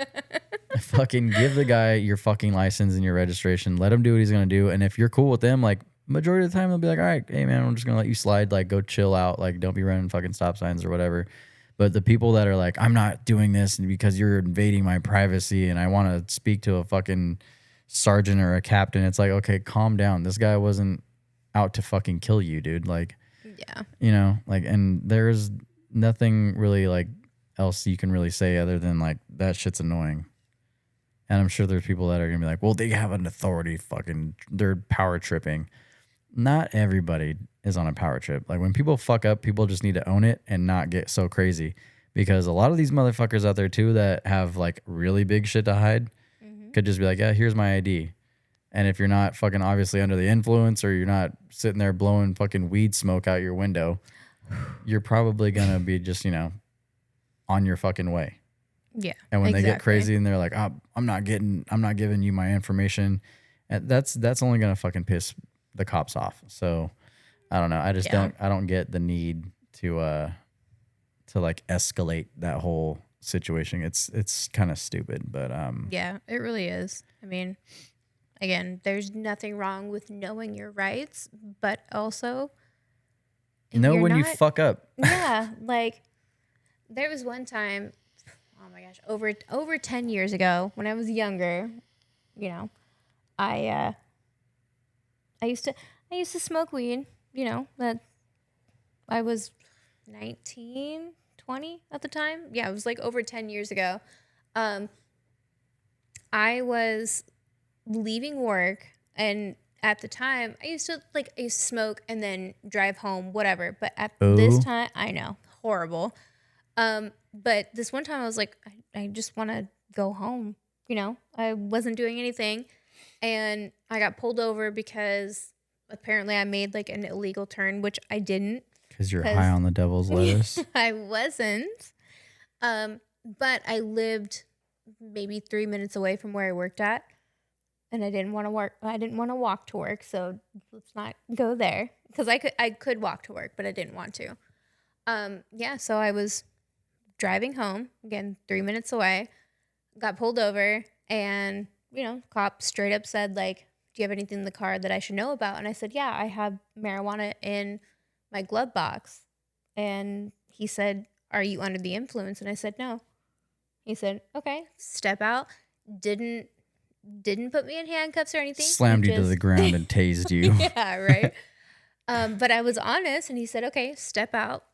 Fucking give the guy your fucking license and your registration. Let him do what he's going to do. And if you're cool with them, like, majority of the time, they'll be like, all right, hey man, I'm just going to let you slide. Like, go chill out. Like, don't be running fucking stop signs or whatever. But the people that are like, I'm not doing this because you're invading my privacy and I want to speak to a fucking sergeant or a captain. It's like, okay, calm down. This guy wasn't out to fucking kill you, dude. Like, yeah. Like, and there's nothing really like else you can really say other than like, that shit's annoying. And I'm sure there's people that are going to be like, well, they have an authority, fucking, they're power tripping. Not everybody is on a power trip. Like, when people fuck up, people just need to own it and not get so crazy, because a lot of these motherfuckers out there too that have like really big shit to hide could just be like, yeah, here's my ID. And if you're not fucking obviously under the influence, or you're not sitting there blowing fucking weed smoke out your window, you're probably gonna be just, on your fucking way. Yeah. And when they get crazy and they're like, oh, I'm not giving you my information, and that's only gonna fucking piss the cops off. So I don't know. I just don't get the need to like escalate that whole situation. It's kind of stupid, but yeah, it really is. I mean, again, there's nothing wrong with knowing your rights, but also know when you fuck up. Yeah, like, there was one time, oh my gosh, over 10 years ago when I was younger, I used to smoke weed, that I was 19, 20 at the time. Yeah, it was like over 10 years ago. I was leaving work, and at the time, I used to smoke and then drive home, whatever. But at Oh. this time, I know, horrible. But this one time I was like, I just want to go home. You know, I wasn't doing anything. And I got pulled over because apparently I made like an illegal turn, which I didn't. Because you're high on the devil's lettuce. I wasn't. But I lived maybe 3 minutes away from where I worked at. And I didn't want to work. I didn't want to walk to work. So let's not go there. Because I could walk to work, but I didn't want to. Yeah, so I was driving home, again, 3 minutes away, got pulled over, and, you know, cop straight up said, like, do you have anything in the car that I should know about? And I said, yeah, I have marijuana in my glove box. And he said, are you under the influence? And I said, no. He said, okay, step out. Didn't put me in handcuffs or anything. Slammed you to the ground and tased you. Yeah, right. But I was honest, and he said, okay, step out.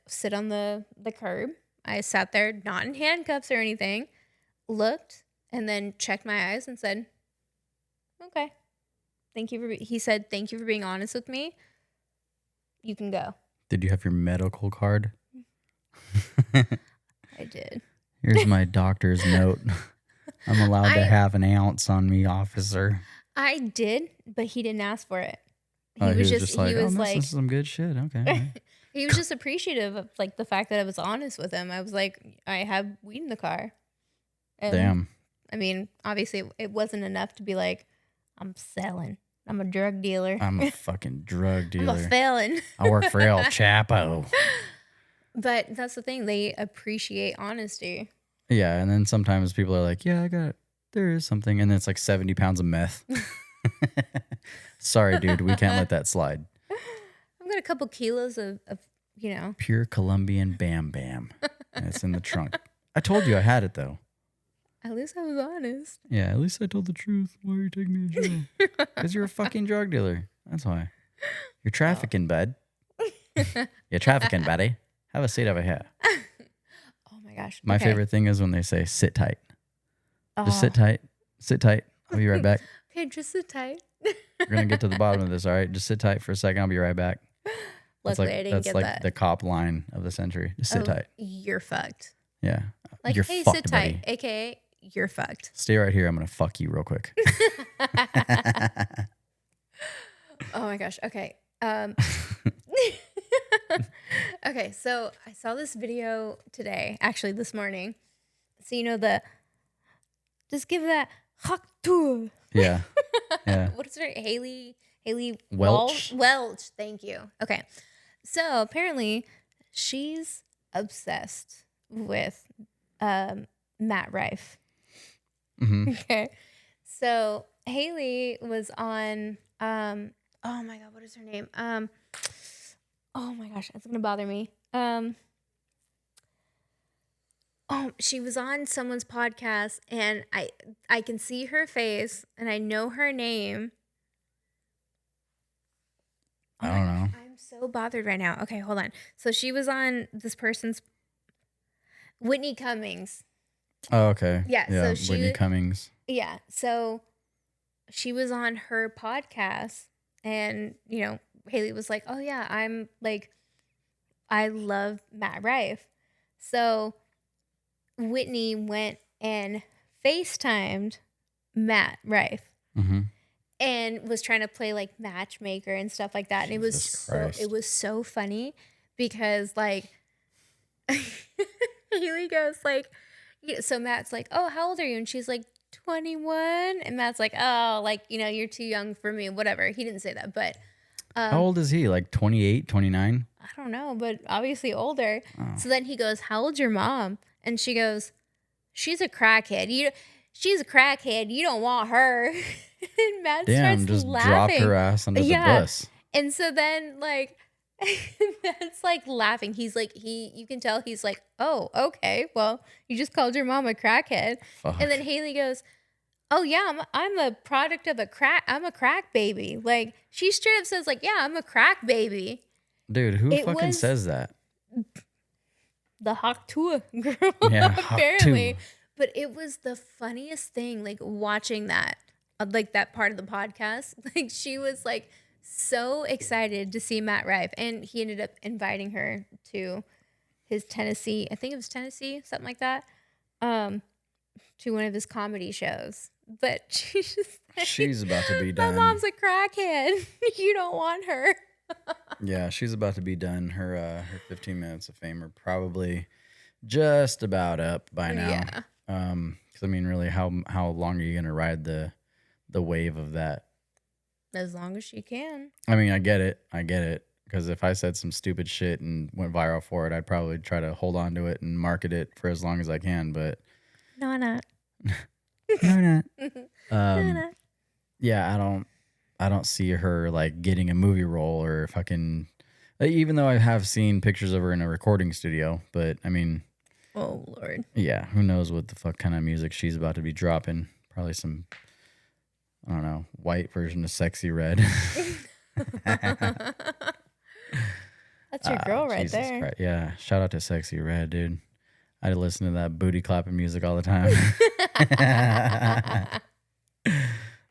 Sit on the curb. I sat there, not in handcuffs or anything, looked, and then checked my eyes and said, okay, he said, thank you for being honest with me. You can go. Did you have your medical card? I did. Here's my doctor's note. I'm allowed to have an ounce on me, officer. I did, but he didn't ask for it. He was just like, this is some good shit. Okay. He was just appreciative of like the fact that I was honest with him. I was like, I have weed in the car. And, damn. I mean, obviously it wasn't enough to be like, I'm selling. I'm a drug dealer. I'm a fucking drug dealer. I'm a felon. I work for El Chapo. But that's the thing. They appreciate honesty. Yeah. And then sometimes people are like, yeah, there is something. And then it's like 70 pounds of meth. Sorry, dude. We can't let that slide. I've got a couple kilos of you know. Pure Colombian Bam Bam. And it's in the trunk. I told you I had it, though. At least I was honest. Yeah, at least I told the truth. Why are you taking me to jail? Because you're a fucking drug dealer. That's why. You're trafficking, bud. You're trafficking, buddy. Have a seat over here. Oh, my gosh. My favorite thing is when they say, sit tight. Just sit tight. Sit tight. I'll be right back. Okay, just sit tight. We're going to get to the bottom of this, all right? Just sit tight for a second. I'll be right back. Luckily, I didn't get that. That's like the cop line of the century. Just sit tight. You're fucked. Yeah. Like, you're hey, fucked, sit tight. buddy. AKA, you're fucked. Stay right here. I'm going to fuck you real quick. Oh my gosh. Okay. Okay, so I saw this video today, actually this morning. So you know just give that hot tour. Yeah. Yeah. What is her? Hailey Welch. Welch. Thank you. Okay. So apparently she's obsessed with Matt Rife. Mm-hmm. Okay. So Hailey was on oh my god, what is her name? Oh my gosh, that's gonna bother me. She was on someone's podcast, and I can see her face, and I know her name. I don't know. I'm so bothered right now. Okay, hold on. So she was on this person's Whitney Cummings. Oh, okay. Yeah, so she, Whitney Cummings. Yeah, so she was on her podcast, and you know, Hailey was like, "Oh yeah, I love Matt Rife." So Whitney went and FaceTimed Matt Rife. Mm-hmm. And was trying to play like matchmaker and stuff like that. And it was so funny because like Hailey goes like, so Matt's like, "Oh, how old are you?" And she's like, 21. And Matt's like, "Oh, like, you know, you're too young for me," whatever. He didn't say that, but how old is he? Like 28, 29? I don't know, but obviously older. Oh. So then he goes, "How old's your mom?" And she goes, "She's a crackhead. She's a crackhead. You don't want her." And Matt starts just laughing. Drop her ass under the bus. And so then like Matt's like laughing. He's like, you can tell he's like, "Oh, okay. Well, you just called your mom a crackhead." Fuck. And then Hailey goes, "Oh yeah, I'm a product of I'm a crack baby." Like she straight up says like, "Yeah, I'm a crack baby." Dude, who fucking says that? The Haktua girl, yeah, apparently. But it was the funniest thing, like watching that. like that part of the podcast. Like she was like so excited to see Matt Rife, and he ended up inviting her to his Tennessee, I think it was Tennessee, something like that, to one of his comedy shows. But she's just like, She's about to be my done. mom's a crackhead. You don't want her. Yeah, she's about to be done. Her 15 minutes of fame are probably just about up by now. Yeah. 'Cause I mean, really, how long are you gonna ride the wave of that? As long as she can. I mean, I get it. Because if I said some stupid shit and went viral for it, I'd probably try to hold on to it and market it for as long as I can. But No, not. no, not. No. Yeah, I don't see her like getting a movie role or fucking. Even though I have seen pictures of her in a recording studio, but I mean, Oh, Lord. yeah, who knows what the fuck kind of music she's about to be dropping? Probably some, I don't know, white version of Sexy Red. That's your girl right Jesus there. Christ. Yeah, shout out to Sexy Red, dude. I listen to that booty clapping music all the time.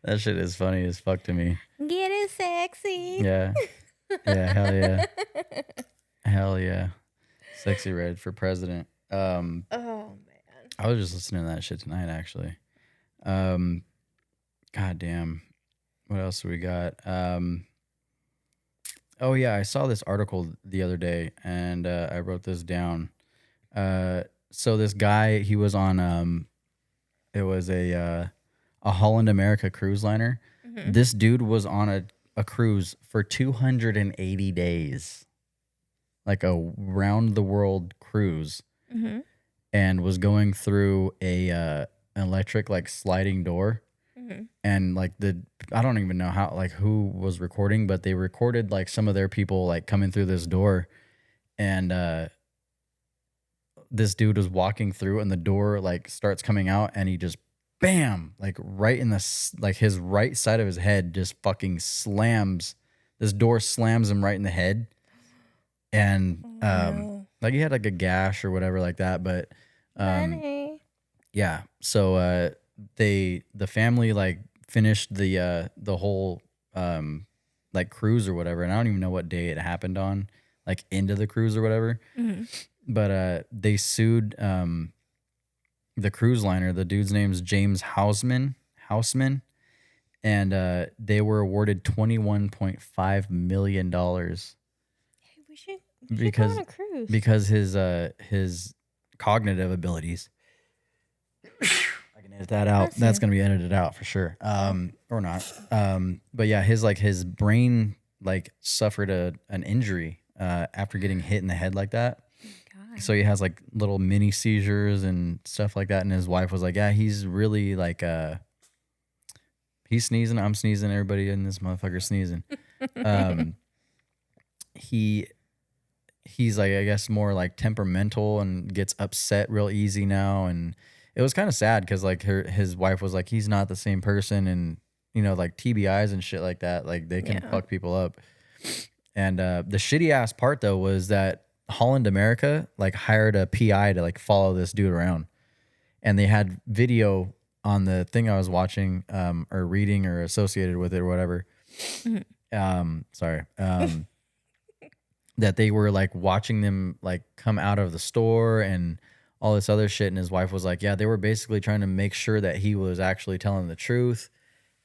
That shit is funny as fuck to me. Get it sexy. Yeah. Yeah, hell yeah. Hell yeah. Sexy Red for president. Oh, man. I was just listening to that shit tonight, actually. God damn. What else do we got? Oh, yeah, I saw this article the other day, and I wrote this down. So this guy, he was on, it was a Holland America cruise liner. Mm-hmm. This dude was on a cruise for 280 days. Like a round the world cruise. Mm-hmm. And was going through a electric like sliding door. Mm-hmm. And like I don't even know how, like who was recording, but they recorded like some of their people like coming through this door, and this dude was walking through, and the door like starts coming out, and he just bam, like right in like his right side of his head just fucking slams. This door slams him right in the head, and no. like he had like a gash or whatever like that, but Money. yeah. So the family like finished the whole like cruise or whatever, and I don't even know what day it happened on, like into the cruise or whatever. Mm-hmm. But they sued the cruise liner. The dude's name's James Houseman, and they were awarded $21.5 million Hey, we should go on a cruise. because his cognitive abilities. I can edit that out. That's gonna be edited out for sure. Or not. But yeah, his brain like suffered an injury after getting hit in the head like that. God. So he has like little mini seizures and stuff like that. And his wife was like, yeah, he's really like he's sneezing, I'm sneezing, everybody in this motherfucker sneezing. He's like, I guess, more like temperamental and gets upset real easy now. And it was kind of sad because like his wife was like, he's not the same person, and you know, like TBIs and shit like that, like they can fuck people up. And the shitty ass part though was that Holland America like hired a PI to like follow this dude around, and they had video on the thing I was watching or reading or associated with it or whatever. Mm-hmm. That they were like watching them like come out of the store and all this other shit. And his wife was like, yeah, they were basically trying to make sure that he was actually telling the truth,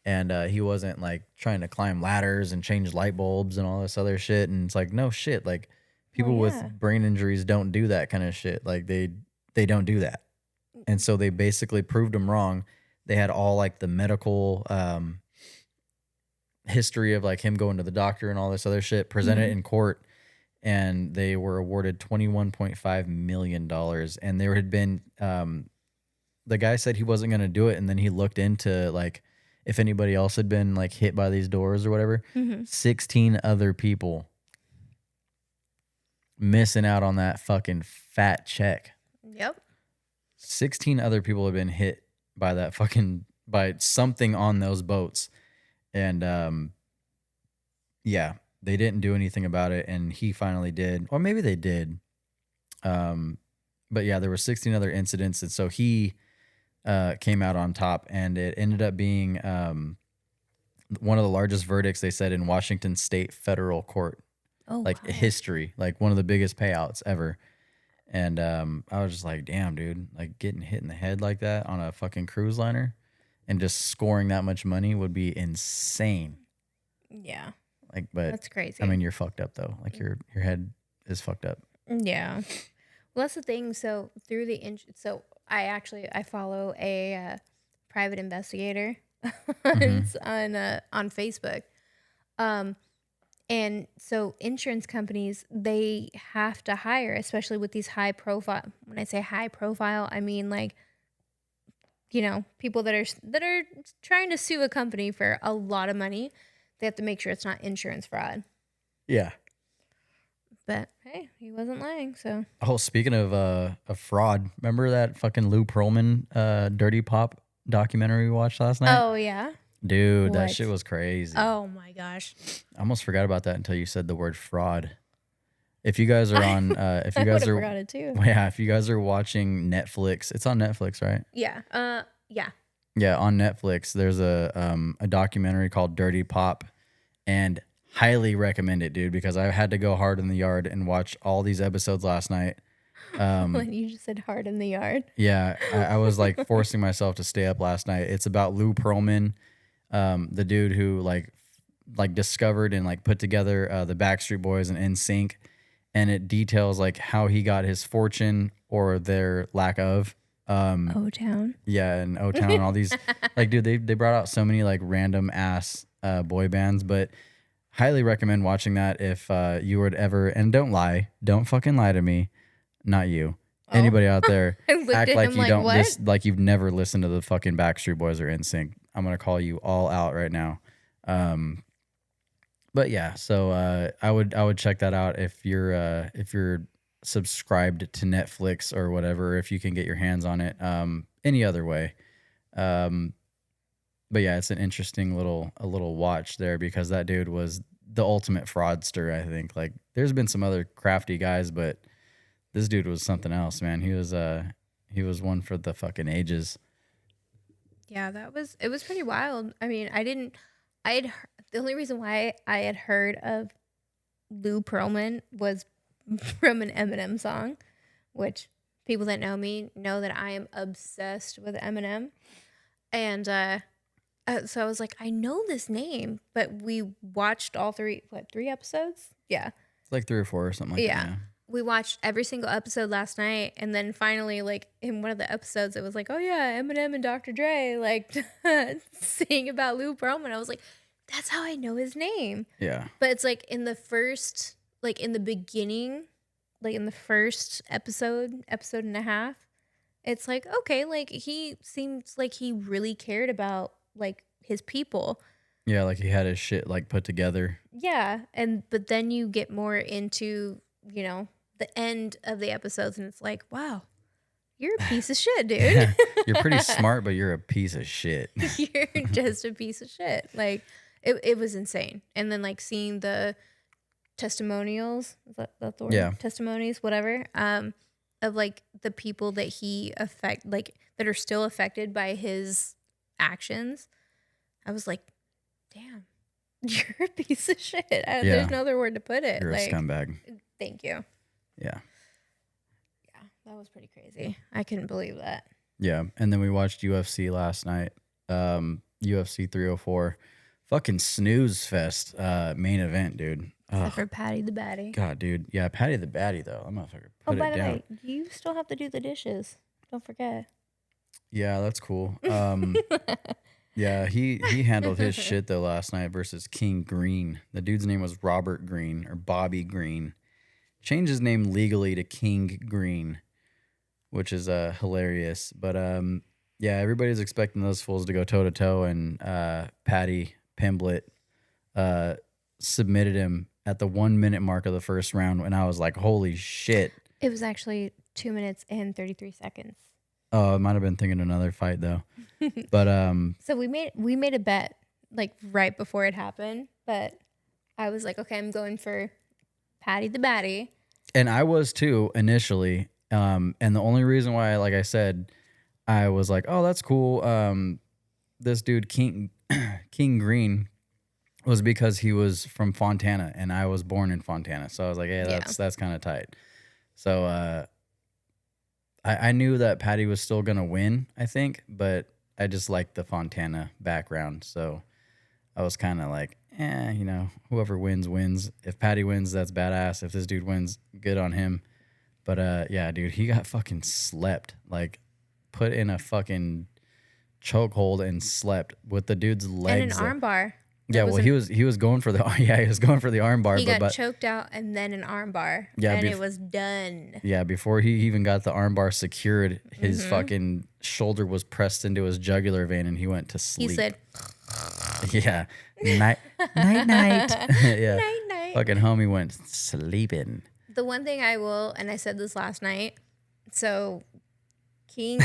and he wasn't like trying to climb ladders and change light bulbs and all this other shit. And it's like, no shit, like people with brain injuries don't do that kind of shit. Like they don't do that. And so they basically proved him wrong. They had all like the medical history of like him going to the doctor and all this other shit presented in court. And they were awarded $21.5 million. And there had been, the guy said he wasn't going to do it. And then he looked into like if anybody else had been like hit by these doors or whatever. 16 other people missing out on that fucking fat check. Yep. 16 other people have been hit by that fucking, by something on those boats. And yeah. They didn't do anything about it, and he finally did. Or maybe they did. But yeah, there were 16 other incidents, and so he came out on top, and it ended up being one of the largest verdicts, they said, in Washington State federal court, Oh, like wow. history, like one of the biggest payouts ever. And I was just like, damn, dude, like getting hit in the head like that on a fucking cruise liner and just scoring that much money would be insane. Yeah. Like, but That's crazy. I mean, you're fucked up though. Like your head is fucked up. Yeah. Well, that's the thing. So through the I follow a private investigator on Facebook, and so insurance companies, they have to hire, especially with these high profile. When I say high profile, I mean like, people that are trying to sue a company for a lot of money. They have to make sure it's not insurance fraud. Yeah. But hey, he wasn't lying, so. Oh, speaking of fraud, remember that fucking Lou Pearlman Dirty Pop documentary we watched last night? Oh yeah. Dude, that What? shit was crazy. Oh my gosh. I almost forgot about that until you said the word fraud. If you guys are on, if you I guys would've are, forgot it too. yeah, if you guys are watching Netflix, it's on Netflix, right? Yeah. Yeah. Yeah, on Netflix, there's a documentary called Dirty Pop, and highly recommend it, dude, because I had to go hard in the yard and watch all these episodes last night. When you just said hard in the yard. Yeah, I was like forcing myself to stay up last night. It's about Lou Pearlman, the dude who like discovered and like put together the Backstreet Boys and NSYNC, and it details like how he got his fortune or their lack of. O-Town. Yeah, and O-Town and all these like, dude, they brought out so many like random ass boy bands, but highly recommend watching that if you would ever, and don't fucking lie to me, not you. Oh. Anybody out there, I looked act at like him you like, don't what? like you've never listened to the fucking Backstreet Boys or NSYNC. I'm gonna call you all out right now. But yeah, so I would check that out if you're subscribed to Netflix or whatever, if you can get your hands on it. Any other way. But yeah, it's an interesting little watch there because that dude was the ultimate fraudster, I think. Like there's been some other crafty guys, but this dude was something else, man. He was one for the fucking ages. Yeah, it was pretty wild. I mean, the only reason why I had heard of Lou Pearlman was from an Eminem song, which people that know me know that I am obsessed with Eminem. And so I was like, I know this name, but we watched all three episodes? Yeah. It's like 3 or 4 or something like that. Yeah. We watched every single episode last night, and then finally, like in one of the episodes, it was like, oh yeah, Eminem and Dr. Dre like sing about Lou Pearlman. I was like, that's how I know his name. Yeah. But it's like in the beginning, like in the first episode and a half, it's like, okay, like he seems like he really cared about like his people. Yeah, like he had his shit like put together. Yeah, but then you get more into, the end of the episodes, and it's like, wow, you're a piece of shit, dude. Yeah, you're pretty smart, but you're a piece of shit. You're just a piece of shit. Like it was insane. And then like seeing the testimonials, is that the word? Yeah. Testimonies, whatever. Of like the people that that are still affected by his actions. I was like, damn, you're a piece of shit. There's no other word to put it. You're like, a scumbag. Thank you. Yeah. Yeah, that was pretty crazy. I couldn't believe that. Yeah, and then we watched UFC last night. UFC 304. Fucking snooze fest main event, dude. Except for Patty the Batty. God, dude. Yeah, Patty the Batty, though. I'm motherfucker. Put by it the down. way, you still have to do the dishes. Don't forget. Yeah, that's cool. Yeah, he handled his shit, though, last night versus King Green. The dude's name was Robert Green or Bobby Green. Changed his name legally to King Green, which is hilarious. But yeah, everybody's expecting those fools to go toe to toe, and Patty Pimblett submitted him at the 1 minute mark of the first round, and I was like, "Holy shit!" It was actually 2 minutes and 33 seconds. Oh, I might have been thinking another fight though. But so we made a bet like right before it happened, but I was like, okay, I'm going for Patty the Batty. And I was too initially. And the only reason why, like I said, I was like, oh, that's cool. This dude King King Green was because he was from Fontana and I was born in Fontana. So I was like, hey, Yeah. that's kind of tight. So I knew that Patty was still gonna win, I think, but I just liked the Fontana background. So I was kind of like, whoever wins wins. If Patty wins, that's badass. If this dude wins, good on him. But yeah, dude, he got fucking slept. Like put in a fucking chokehold and slept with the dude's And an legs. armbar. Yeah, well, he was going for the he was going for the arm bar. He but got choked out and then an armbar. Yeah, and it was done. Yeah, before he even got the arm bar secured, his fucking shoulder was pressed into his jugular vein, and he went to sleep. He said, "Yeah, night, night." Yeah, night, night. fucking homie went sleeping. The one thing I will, and I said this last night, so King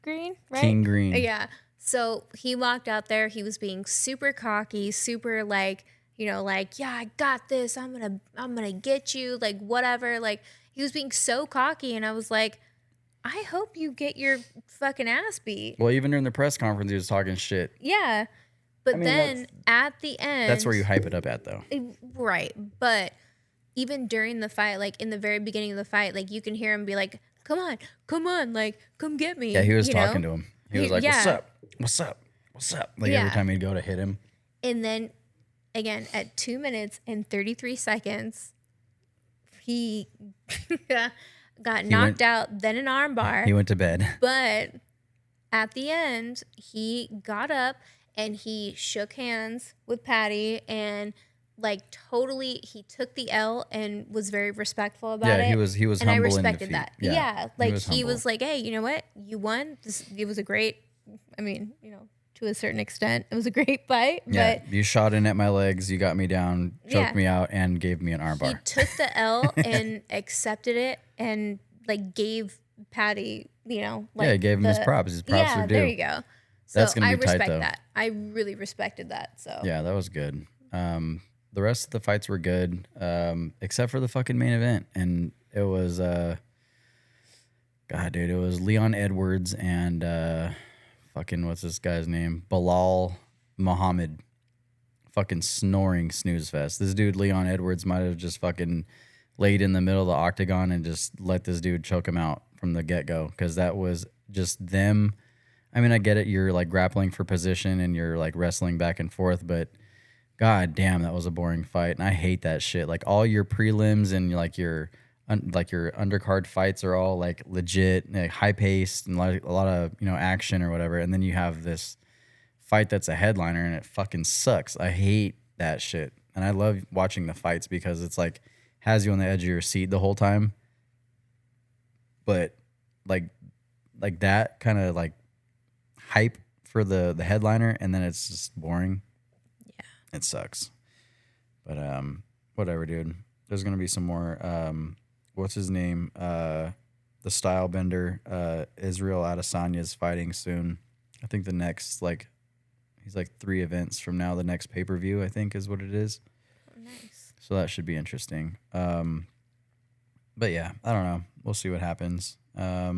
Green, right? King Green. Yeah. So he walked out there. He was being super cocky, super like, like, yeah, I got this. I'm gonna get you, like whatever. Like he was being so cocky, and I was like, I hope you get your fucking ass beat. Well, even during the press conference, he was talking shit. Yeah. But then at the end, that's where you hype it up at, though. Right. But even during the fight, like in the very beginning of the fight, like you can hear him be like, come on, like, come get me. Yeah, he was talking to him. He was like, yeah. what's up? Like every time he'd go to hit him. And then again, at 2 minutes and 33 seconds, he got knocked out, then an armbar. He went to bed. But at the end, he got up and he shook hands with Patty and like totally he took the L and was very respectful about it. Yeah, he was and humble I respected in defeat. that. Yeah, like he humble. was like, hey, you know what? You won. It was a great, I mean, to a certain extent, it was a great fight. Yeah, but you shot in at my legs, you got me down, choked me out, and gave me an armbar. He took the L and accepted it and like gave Patty, like he gave him his props. His props are due. There you go. So That's gonna be I respect tight, though. that. I really respected that. So yeah, that was good. The rest of the fights were good, except for the fucking main event, and it was God, dude, it was Leon Edwards and fucking what's this guy's name? Bilal Muhammad. Fucking snoring snooze fest. This dude Leon Edwards might have just fucking laid in the middle of the octagon and just let this dude choke him out from the get-go, because that was just them. I mean, I get it, you're like grappling for position and you're like wrestling back and forth, but god damn, that was a boring fight, and I hate that shit. Like all your prelims and like your undercard fights are all like legit, like high paced and like a lot of action or whatever, and then you have this fight that's a headliner and it fucking sucks. I hate that shit, and I love watching the fights because it's like has you on the edge of your seat the whole time. But like that kind of like hype for the headliner, and then it's just boring. Yeah, it sucks. But whatever, dude. There's gonna be some more. What's his name? The style bender. Israel Adesanya's fighting soon. I think the next he's like 3 events from now. The next pay-per-view, I think, is what it is. oh, nice. So that should be interesting. But yeah, I don't know. We'll see what happens. I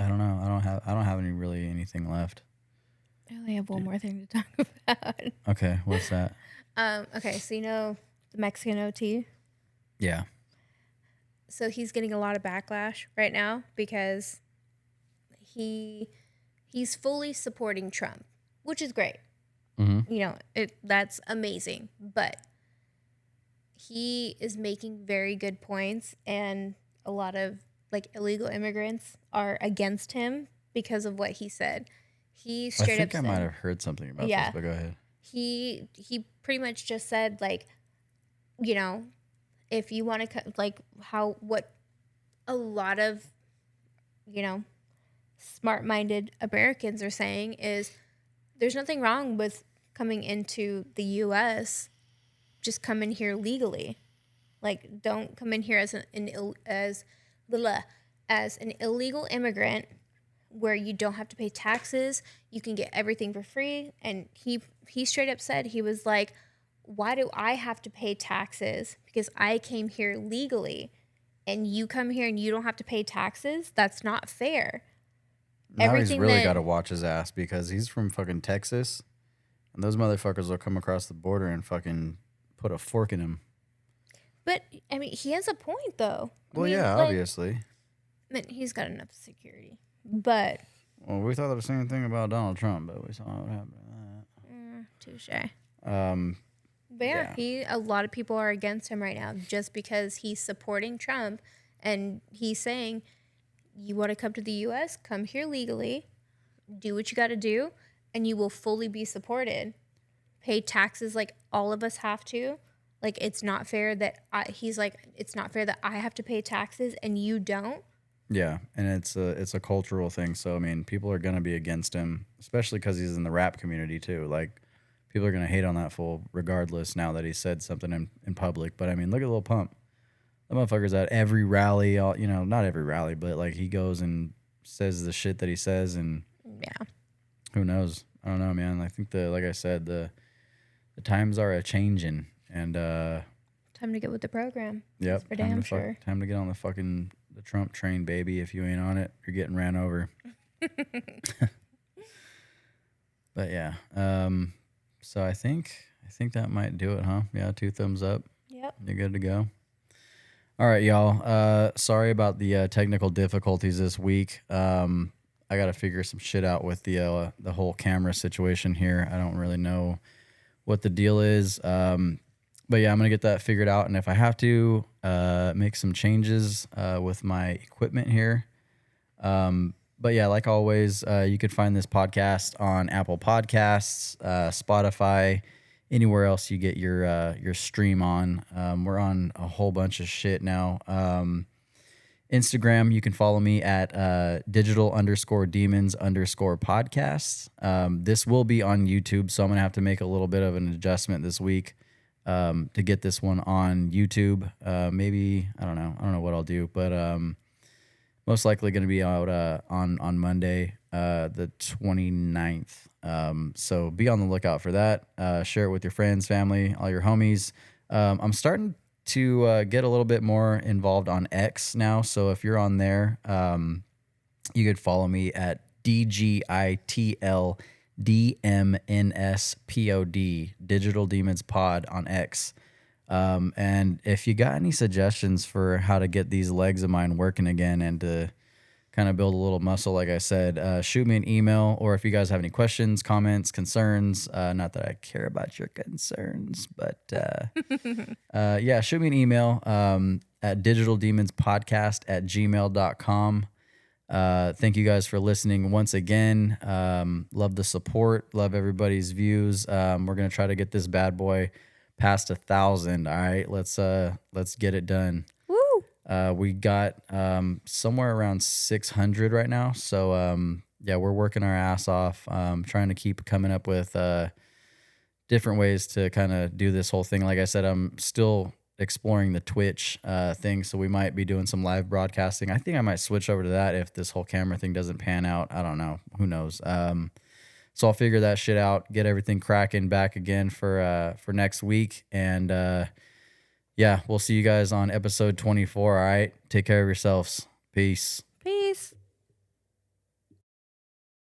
don't know. I don't have anything left. I only have one more thing to talk about. Okay, what's that? Okay, so the Mexican OT. Yeah. So he's getting a lot of backlash right now because he's fully supporting Trump, which is great. Mm-hmm. That's amazing. But he is making very good points, and a lot of illegal immigrants are against him because of what he said. He straight up said, I might have heard something about this, but go ahead. He pretty much just said if you want to what a lot of smart-minded Americans are saying is there's nothing wrong with coming into the U.S. Just come in here legally. Don't come in here as an illegal immigrant where you don't have to pay taxes. You can get everything for free. And he straight up said, he was like, why do I have to pay taxes? Because I came here legally, and you come here and you don't have to pay taxes? That's not fair. Now he's everything really that, got to watch his ass because he's from fucking Texas, and those motherfuckers will come across the border and fucking put a fork in him. but I mean, he has a point though. Well, I mean, yeah, like, obviously. I mean, he's got enough security, but Well, we thought the same thing about Donald Trump, but we saw what happened to touche. that. But yeah, a lot of people are against him right now just because he's supporting Trump, and he's saying, "You want to come to the U.S. Come here legally, do what you got to do, and you will fully be supported. Pay taxes like all of us have to. Like it's not fair that it's not fair that I have to pay taxes and you don't." Yeah, and it's a cultural thing. So I mean, people are gonna be against him, especially because he's in the rap community too. Like, people are gonna hate on that fool regardless. Now that he said something in public, but I mean, look at Lil Pump. That motherfucker's at every rally. Not every rally, but like he goes and says the shit that he says, and Yeah. who knows? I don't know, man. I think like I said, the times are a changing, and Time to get with the program. yep, That's for damn sure. time to get on the Trump train, baby. If you ain't on it, you're getting ran over. But yeah, so I think that might do it, huh? Yeah, 2 thumbs up. Yep. You're good to go. All right, y'all. Sorry about the technical difficulties this week. I got to figure some shit out with the whole camera situation here. I don't really know what the deal is. But yeah, I'm going to get that figured out. And if I have to make some changes with my equipment here. But yeah, like always, you could find this podcast on Apple Podcasts, Spotify, anywhere else you get your stream on. We're on a whole bunch of shit now. Instagram, you can follow me at digital_demons_podcasts. This will be on YouTube, so I'm going to have to make a little bit of an adjustment this week to get this one on YouTube. Maybe, I don't know what I'll do, but most likely going to be out on Monday, the 29th. So be on the lookout for that. Share it with your friends, family, all your homies. I'm starting to get a little bit more involved on X now. So if you're on there, you could follow me at DGITLDMNSPOD, Digital Demons Pod on X. And if you got any suggestions for how to get these legs of mine working again and to kind of build a little muscle, like I said, shoot me an email, or if you guys have any questions, comments, concerns, not that I care about your concerns, but yeah, shoot me an email at digitaldemonspodcast@gmail.com. Thank you guys for listening once again. Love the support, love everybody's views. We're going to try to get this bad boy past 1,000. All right, let's get it done. Woo! We got somewhere around 600 right now. So yeah, we're working our ass off, trying to keep coming up with different ways to kind of do this whole thing. Like I said, I'm still exploring the Twitch thing, so we might be doing some live broadcasting. I think I might switch over to that if this whole camera thing doesn't pan out. I don't know. Who knows? So I'll figure that shit out, get everything cracking back again for next week. And yeah, we'll see you guys on episode 24. All right. Take care of yourselves. Peace.